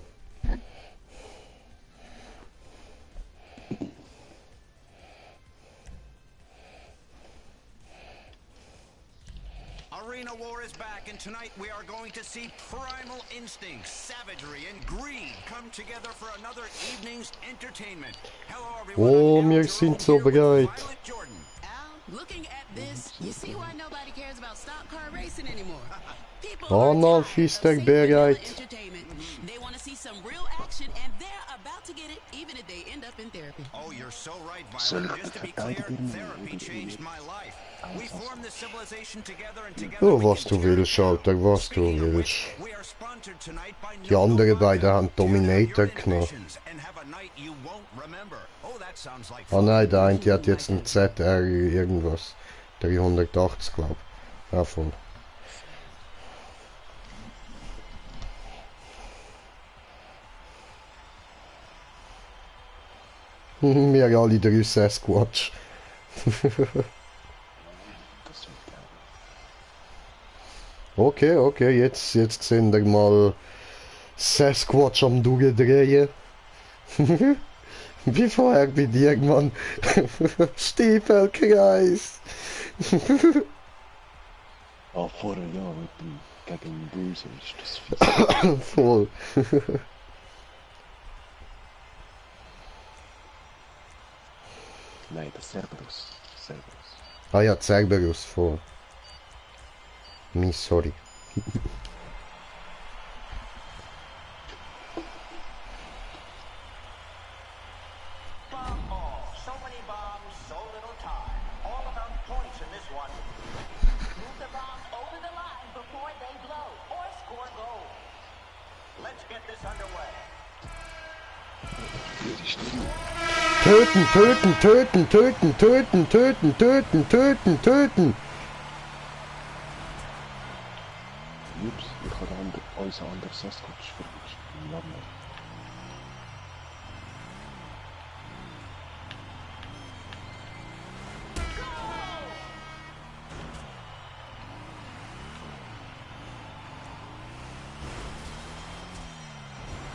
E: Arena War is back, and tonight we are going to see primal instincts, savagery, and greed come together for another evening's entertainment. Hello, everyone.
A: Oh,
E: I'm Al
A: wir
E: Jerome
A: sind so
E: here with
A: bereit.
E: Violet Jordan.
F: Al, looking at this, you see why nobody cares about stock car racing anymore. People
A: Oh,
F: are
A: no,
F: tired of
A: ist der
F: safe vanilla
A: bereit.
F: entertainment. They want to see some real action, and they're about to get it, even if they end up in therapy.
E: Oh, you're so right,
B: Soll
E: Violet.
B: ich
E: Just to be
B: verteidigen
E: clear,
B: oder
E: therapy changed
B: ihr?
E: my life. We formed this civilization together, and together
A: Oh,
E: we
A: was
E: can
A: du
E: tear it
A: willst,
E: down.
A: Alter, was du
E: Speaking of
A: willst.
E: which, we are sponsored tonight by
A: Die anderen
E: Novo
A: beiden
E: Vodka.
A: haben
E: Tear down
A: Dominator
E: your
A: genommen.
E: inhibitions and have a night you won't remember. Oh, that sounds like
A: Oh
E: fun.
A: nein, der eine hat jetzt ein ZR irgendwas. 380, glaub. Ja, voll. Wir alle drei Sasquatch.
B: Das wird geil.
A: Okay, jetzt sehen wir mal Sasquatch am Durchdrehen. Wie vorher bei dir, Mann. Stiefelkreis.
B: Ah, vorher ja, mit dem, gegen den Bruiser ist das fies.
A: Voll.
B: Nein, der Cerberus. Cerberus.
A: Ah ja, Cerberus, voll. Sorry.
C: Bomb ball. So many bombs, so little time. All about points in this one.
D: Move the bombs over the line before they blow or score goal.
C: Let's get this underway.
B: Die Stimme.
A: Töten, töten, töten, töten, töten, töten, töten, töten, töten.
B: Ups, ich habe unseren anderen Sasquatch verwischt. Lange.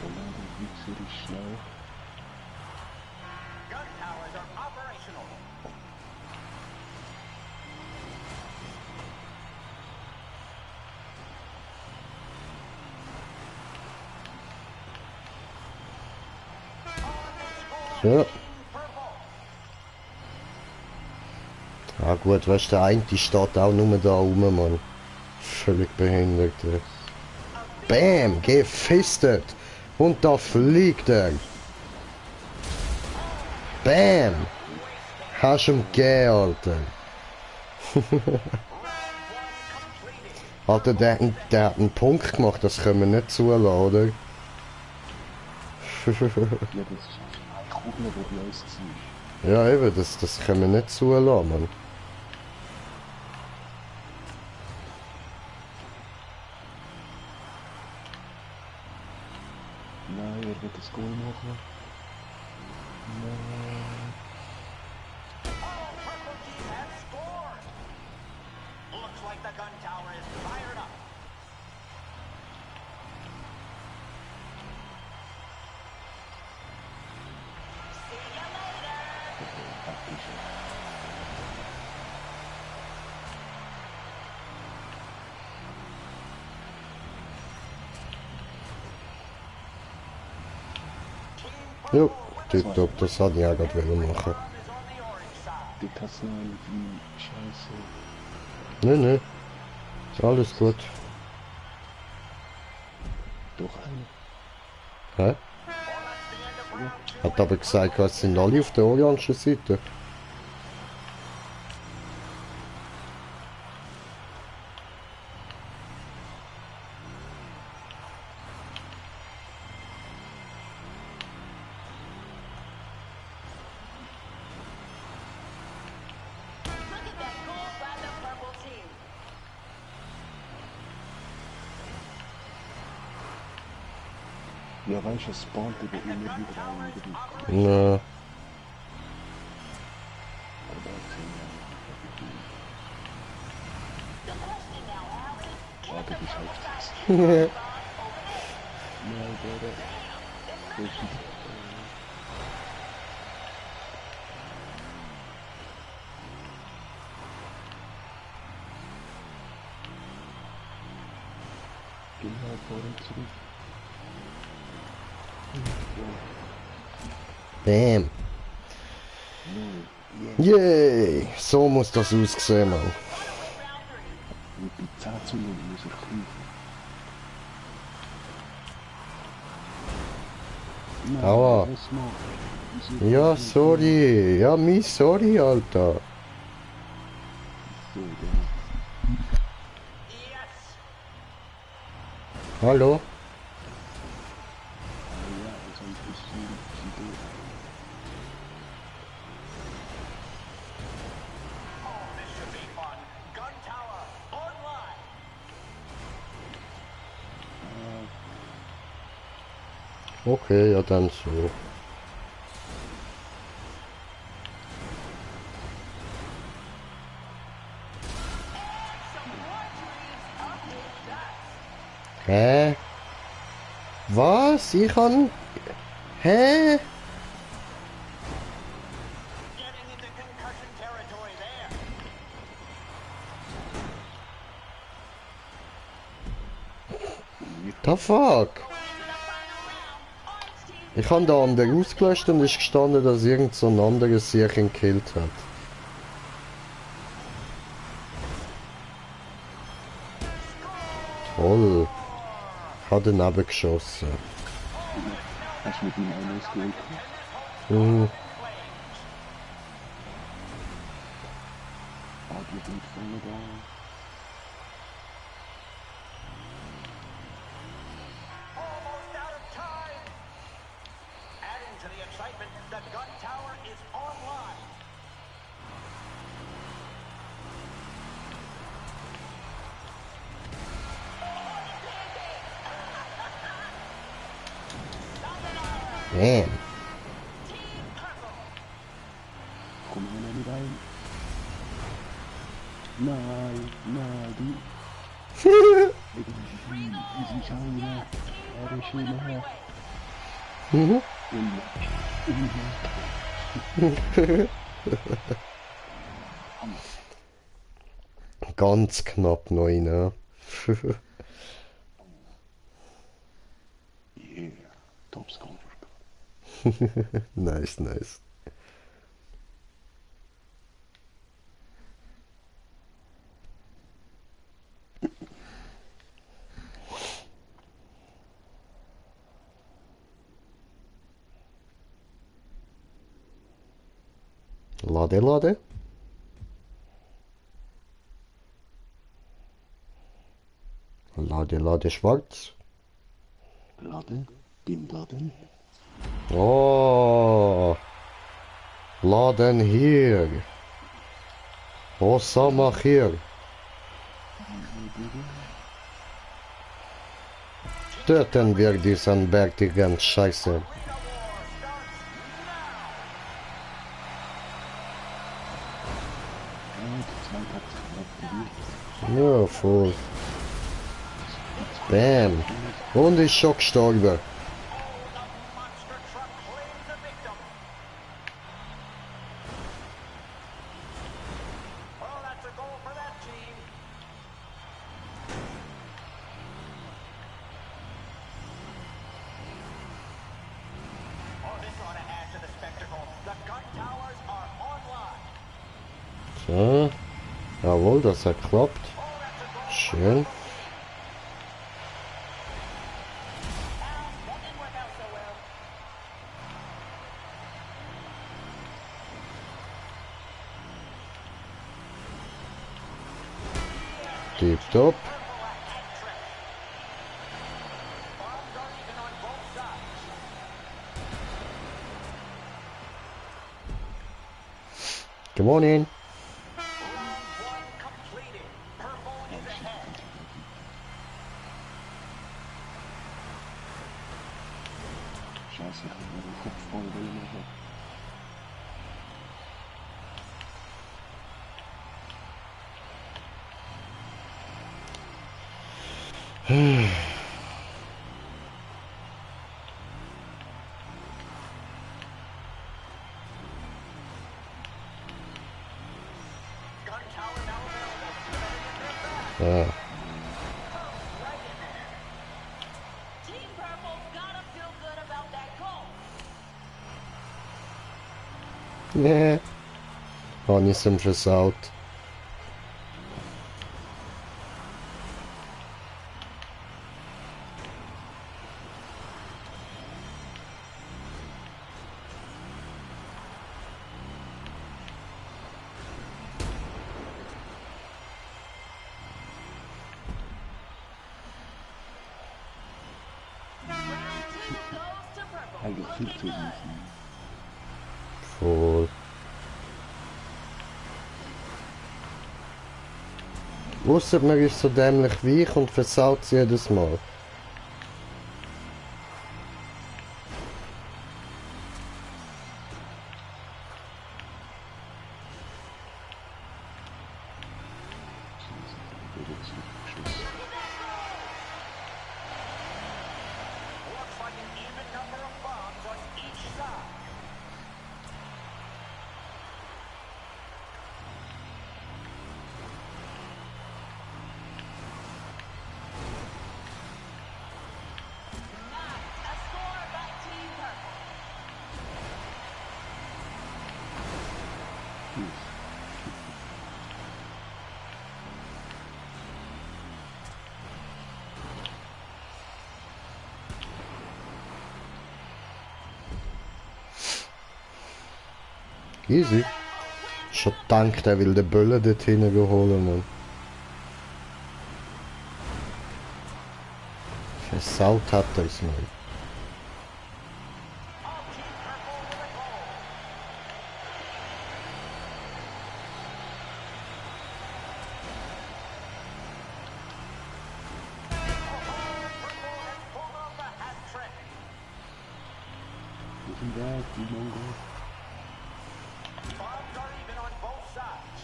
B: Oh nein, der Wichser ist schnell.
C: Gun towers are operational.
A: Ja.
C: For Volt.
A: Ah gut, weißt du, der eine steht auch nur da rum, Mann. Völlig behindert. Ey. Bam, gefistet. Und da fliegt er. Bam. Hast du ihm gegeben, Alter. Alter, der hat einen Punkt gemacht, das können wir nicht zulassen, oder?
B: Ja, das ist eine Kugel, die bei uns war.
A: Ja, eben, das können wir nicht zulassen, Mann.
B: Nein, er wird das Goal machen. Nein.
C: Oh, Purple Team has scored. Looks like the gun tower is fired up.
A: Jo, tipptopp, das hatte ich auch gerade machen.
C: Bomb is on the orange side.
B: Dort hat es noch irgendwie Scheiße.
A: Ne, ist alles gut.
B: Doch eine.
A: Hä? Hat aber gesagt, es sind alle auf der orangen Seite.
D: Look at that goal by the purple team.
B: Ja, weißt du, es spawnt aber immer wieder ein über die Kugel.
A: Na,
B: Aber da sind
D: The question now, Al, is
B: ja, das ist halt fast.
D: bombs over the
B: Nein, der ist den Hervordern zurück.
A: Bam. Yay. So muss das aussehen, Mann.
B: Mit Pizzazungen muss ich kämpfen. Nein,
A: Aua.
B: was noch?
A: Ja, sorry. Ja, sorry, Alter.
B: So,
C: Yes!
A: Hallo?
B: ja, das ist ein bisschen doof.
C: Oh, this should be fun. Gun Tower online.
A: Okay, ja dann so. Hä? Was? Ich kann... Hä?
C: Getting into concussion territory there.
A: The fuck? Ich habe da andere ausgelöscht und ist gestanden, dass irgend so ein anderes sich gekillt hat. Toll. Ich habe daneben geschossen.
B: Hast du mit ihm einen ausgeholt?
A: Mhm.
B: Hat mit ihm vorne da.
C: Almost out of time. Adding to the excitement, the gun tower is online.
A: Damn.
B: Komm einer nicht rein. Nein, nein, du. Diesen Schauer. Er ist schön her.
A: Mhm. Ganz knapp noch rein.
B: Yeah, Topscorer.
A: Nice, nice. Lade, lade. Lade, lade schwarz.
B: Laden, dem Laden.
A: Oh. Laden hier. Osama hier. Töten wir diesen bärtigen Scheiße. Ja, voll. Bam. Und ist schon gestorben.
C: Monster truck claims a victim. Well, that's a goal for that team. Oh, this ought to add to the spectacle. The gun towers are online.
A: So. Jawohl, das hat geklappt. Schön.
D: That didn't work out so well.
A: Tipptopp.
C: Bombs are even on both sides.
A: Come on in.
C: Round one completed. Purple is ahead.
B: Scheiße, ich habe den Kopf voll machen.
C: Gun tower now available.
A: Ja.
C: Right in there.
A: Nee. Habe ich ihm versaut.
D: Round two goes to purple.
B: Eigentlich viel zu
D: Looking good.
B: easy.
A: Voll. Ausser man ist so dämlich weich und versaut es jedes Mal.
C: Looks like an even number of bombs on each side.
D: Nice. A score by Team Purple.
A: Easy. Schon dank, der will den Böllen dort hinten holen, Mann. Versaut hat er es mal.
C: All Team Purple with a goal. Purple has pulled off a hat trick.
B: Isn't that the Mongol?
C: Bombs are even on both sides.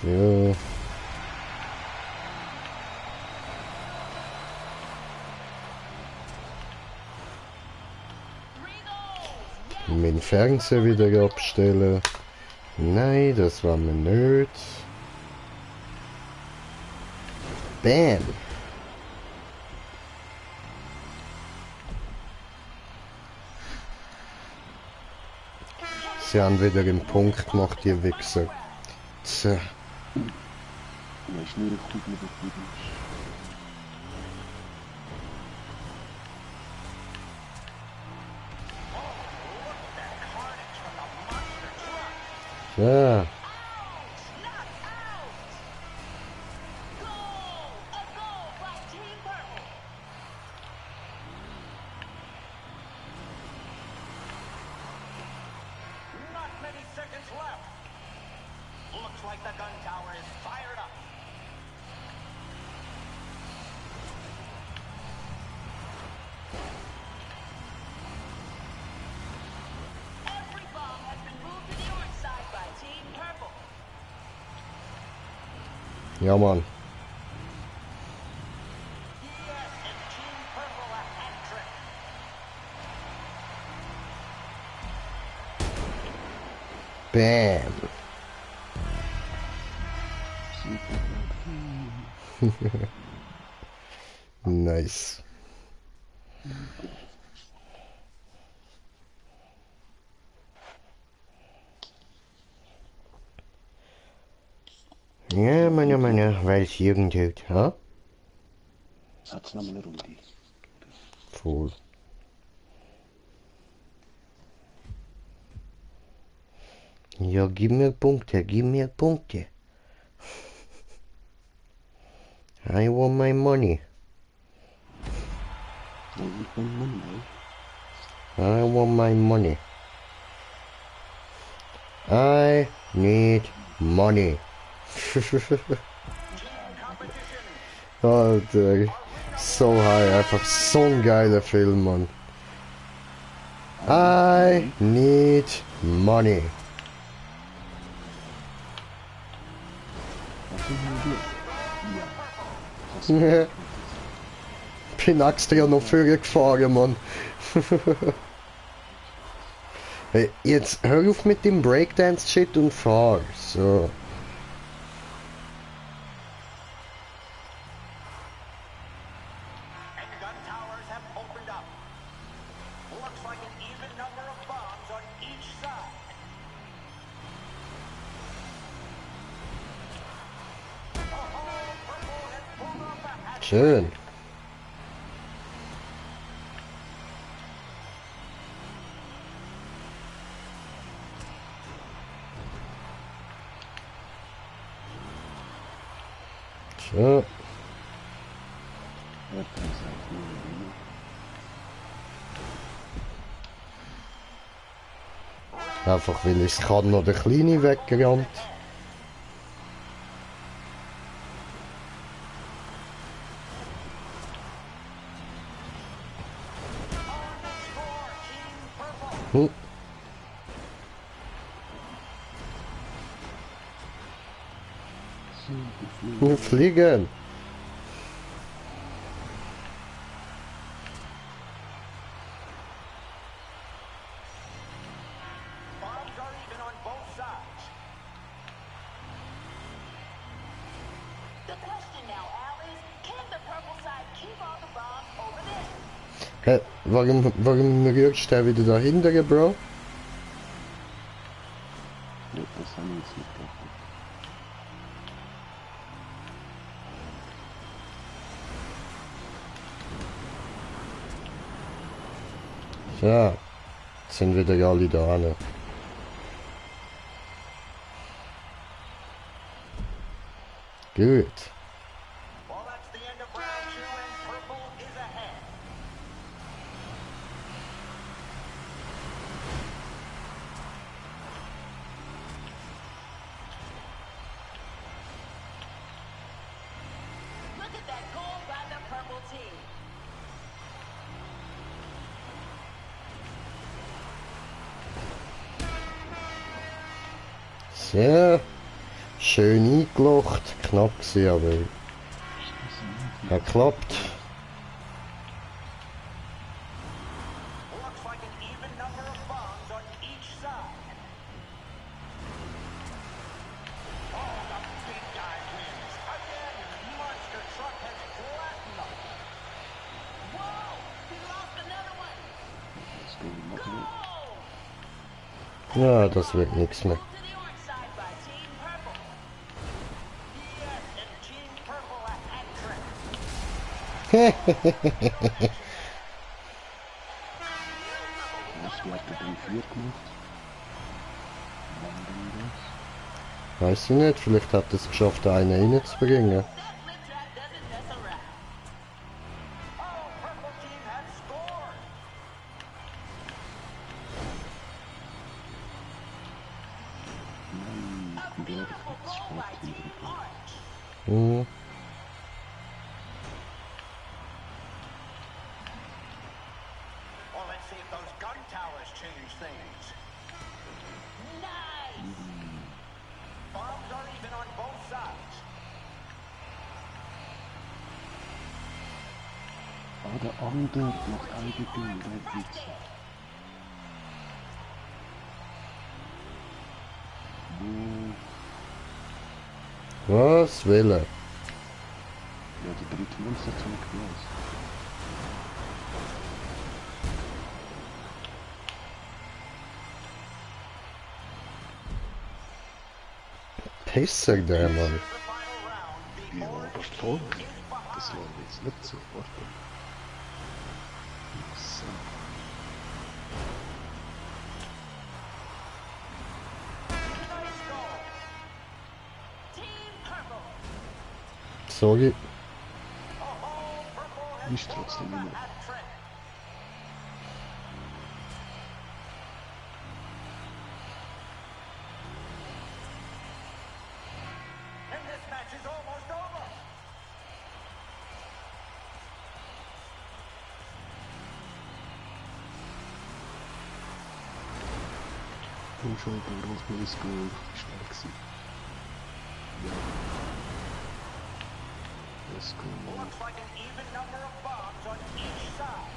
A: So.
D: Three goals. Yes.
A: Mein Fernseher wieder abstellen. Nein, das war mir nicht. Bam. Sie haben wieder einen Punkt gemacht, die Wichser. Tja.
B: Wees nu goed met het virus.
C: Carnage from the monster truck.
A: Tja.
D: Knocked out. Goal. A goal by Team Purple.
C: Not many seconds left. Looks like the gun tower is fired up.
D: Every bomb has been moved to the orange side by Team Purple.
A: Ja, Mann.
C: Yes, and Team Purple a hat trick.
A: Bam. Nice. Ja, meine, weiß irgendet, ha?
B: Zat ze naar mijn rondie.
A: Voll. Ja, gib mir Punkte, gib mir Punkte. I want my money.
B: Nee, ik ben Monday.
A: I want my money. I need money. Alter, so high, einfach so ein geiler Film, Mann. I need money.
B: Wat doen we doen? Ja.
A: Bin extra noch vorgefahren, Mann. Hey, jetzt hör auf mit dem Breakdance-Shit und fahr. So.
C: like an even number of bombs on each side. Oh, Purple has pulled off a hat.
A: Schön. So.
B: Ja, das ist halt nur eine
A: Einfach weil ich es kann, noch der Kleine weggerannt. Hm. Fliegen!
C: Bombs are even on both sides.
D: The question now, Al, is can the purple side keep all the bombs over there?
A: Hä, warum rührst du den wieder dahinter, Bro?
B: Ja, das habe ich jetzt nicht gedacht.
A: So, jetzt sind wieder alle da. Ne? Gut.
C: Well, that's the end of round 2 and Purple is ahead.
D: Look at that goal by the purple team.
A: So. Schön eingelocht. Knapp gewesen, aber hat geklappt.
C: Looks like an even number of bombs on each side. Oh, the big guy wins. Again, Monster Truck has flattened them.
D: Whoa! He lost another one.
B: Das Ding machen
D: Goal!
A: Ja, das wird nichts mehr.
D: To the orange side by Team Purple.
C: Yes, and Team Purple a hat trick.
B: wir. Was wird der Ding 4 gemacht? Wann denn das?
A: Weiß ich nicht, vielleicht hat er es geschafft, einen reinzubringen.
D: That flip trap doesn't mess around.
C: Oh, Purple Team has scored.
B: Nein,
D: A
B: der
D: beautiful
B: hat
D: goal by
B: Spaß
D: Team
B: hinten.
D: Orange.
A: Hm.
C: Well, let's see if those gun towers change things.
D: Nice!
C: Bombs are even on both sides.
B: Ah, der andere macht Eigending, der Wichser. Wo?
A: Was will er?
B: Ja, die dritte Monster zum Glas.
A: Pisser der Mann.
C: The final round, the
B: Ja,
C: orange
B: aber
C: team
B: voll.
C: is
B: Das
C: behind.
B: war jetzt nicht so vorstellen. So.
C: Nice goal.
D: Team Purple.
A: Sorry.
C: Oh, Purple has
B: Ist trotzdem
C: pulled off
B: immer.
C: a hat trick. And this match is almost over.
B: Schon der Rosmaris Goal schnell gewesen. Ja. Das Goal.
C: Looks like an even number of bombs on each side.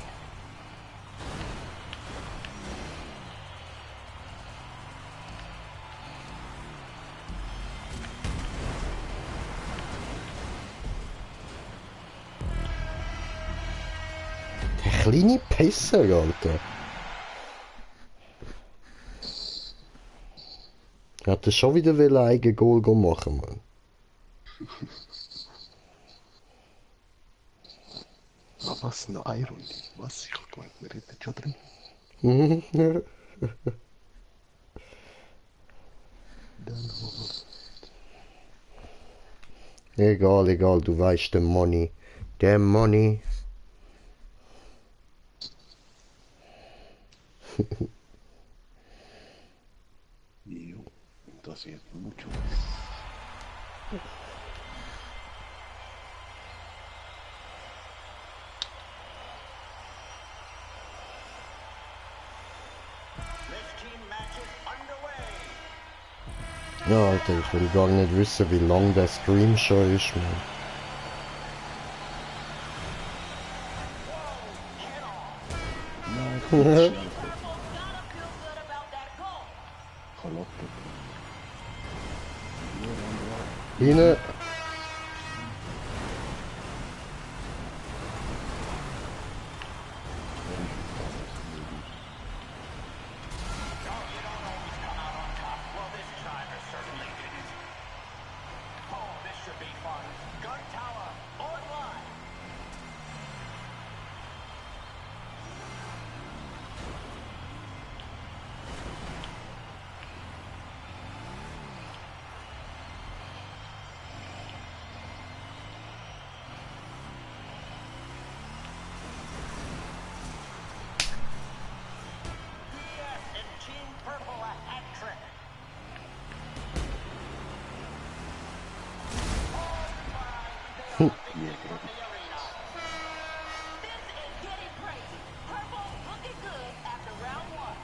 A: Der kleine Pisser, Alter. Hätte schon wieder ein eigenes Goal machen, Mann.
B: Ah, was? Noch eine Runde? Was? Ich hab gemeint, wir hätten schon drin. Dann hoch.
A: Egal, egal, du weißt, der Money. Der Money.
B: Jo, das wird mucho.
C: This team match is underway.
A: Ja, Alter, ich will gar nicht wissen, wie lang der Stream schon ist, man.
B: Nein, ich bin schnell. Verlockte.
A: Hine.
C: Well, this time it certainly didn't. Oh, this should be fun. Gun Tower online. Yes, and Team Purple a hat trick.
B: Ja, gerade.
D: This is getting crazy. Purple looking good after round one.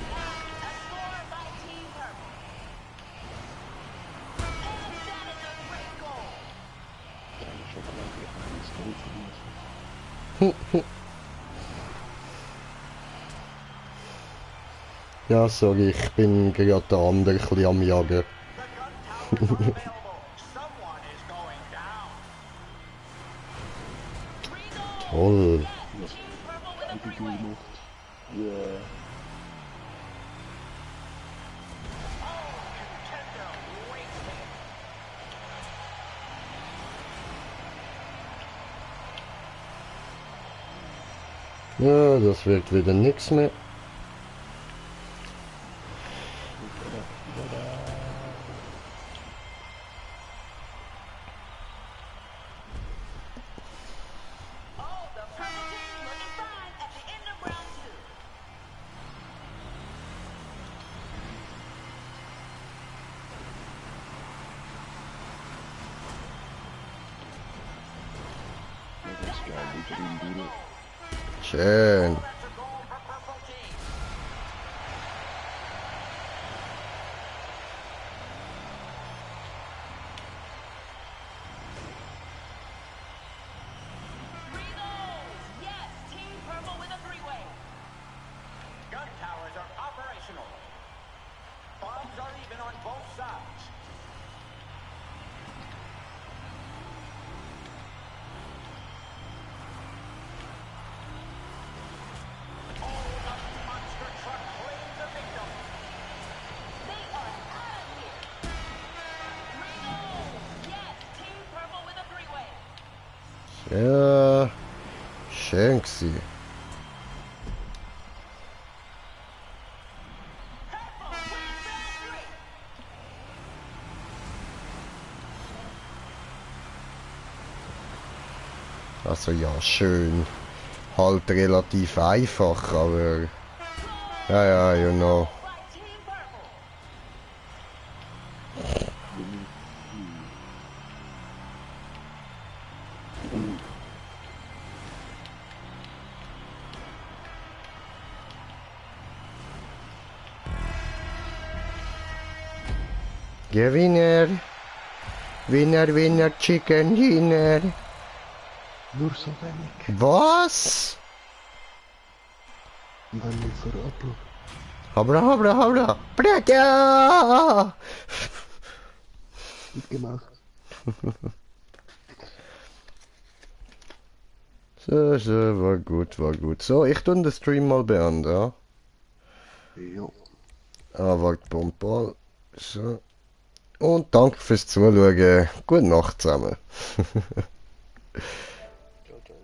D: A score by Team Purple. And that is a great goal.
B: Kleine Schokolade, alles Gold verlassen.
A: Ja, sorry, ich bin gerade der andere ein bisschen am Jagen.
C: The gun tower is unavailable. Someone is going down.
D: Three goals.
A: Toll.
D: Yes, Team Purple with a
B: Wie
D: three-way.
B: gemacht. Ja.
C: Contender wasted.
A: Ja, das wird wieder nichts mehr.
D: Oh, the purple team looking fine at the end of round two.
B: Das ist geil, die drin durch.
A: Schön.
C: That's a goal for Purple Team.
D: Three goals. Yes, Team Purple with a three-way.
C: Gun towers are operational. Bombs are even on both sides. Oh, the monster truck claims a victim.
D: They are out of here. Three goals. Yes, Team Purple with a three-way.
A: Ja, schön gewesen.
D: Purple wins round three.
A: Also ja, schön. Halt relativ einfach, aber... Ja, ja, you know.
D: By Team Purple.
A: Gewinner. Winner, Winner, Chicken Dinner.
B: Nur so wenig.
A: Was?
B: Wenn ich verraten.
A: Habra, habra, habra. Braga!
B: Gut gemacht.
A: So, so, war gut, war gut. So, ich tue den Stream mal beenden, ja?
B: Jo.
A: Ah, warte, Bomball. So. Und danke fürs Zuschauen. Gute Nacht zusammen.
B: Ciao, ciao.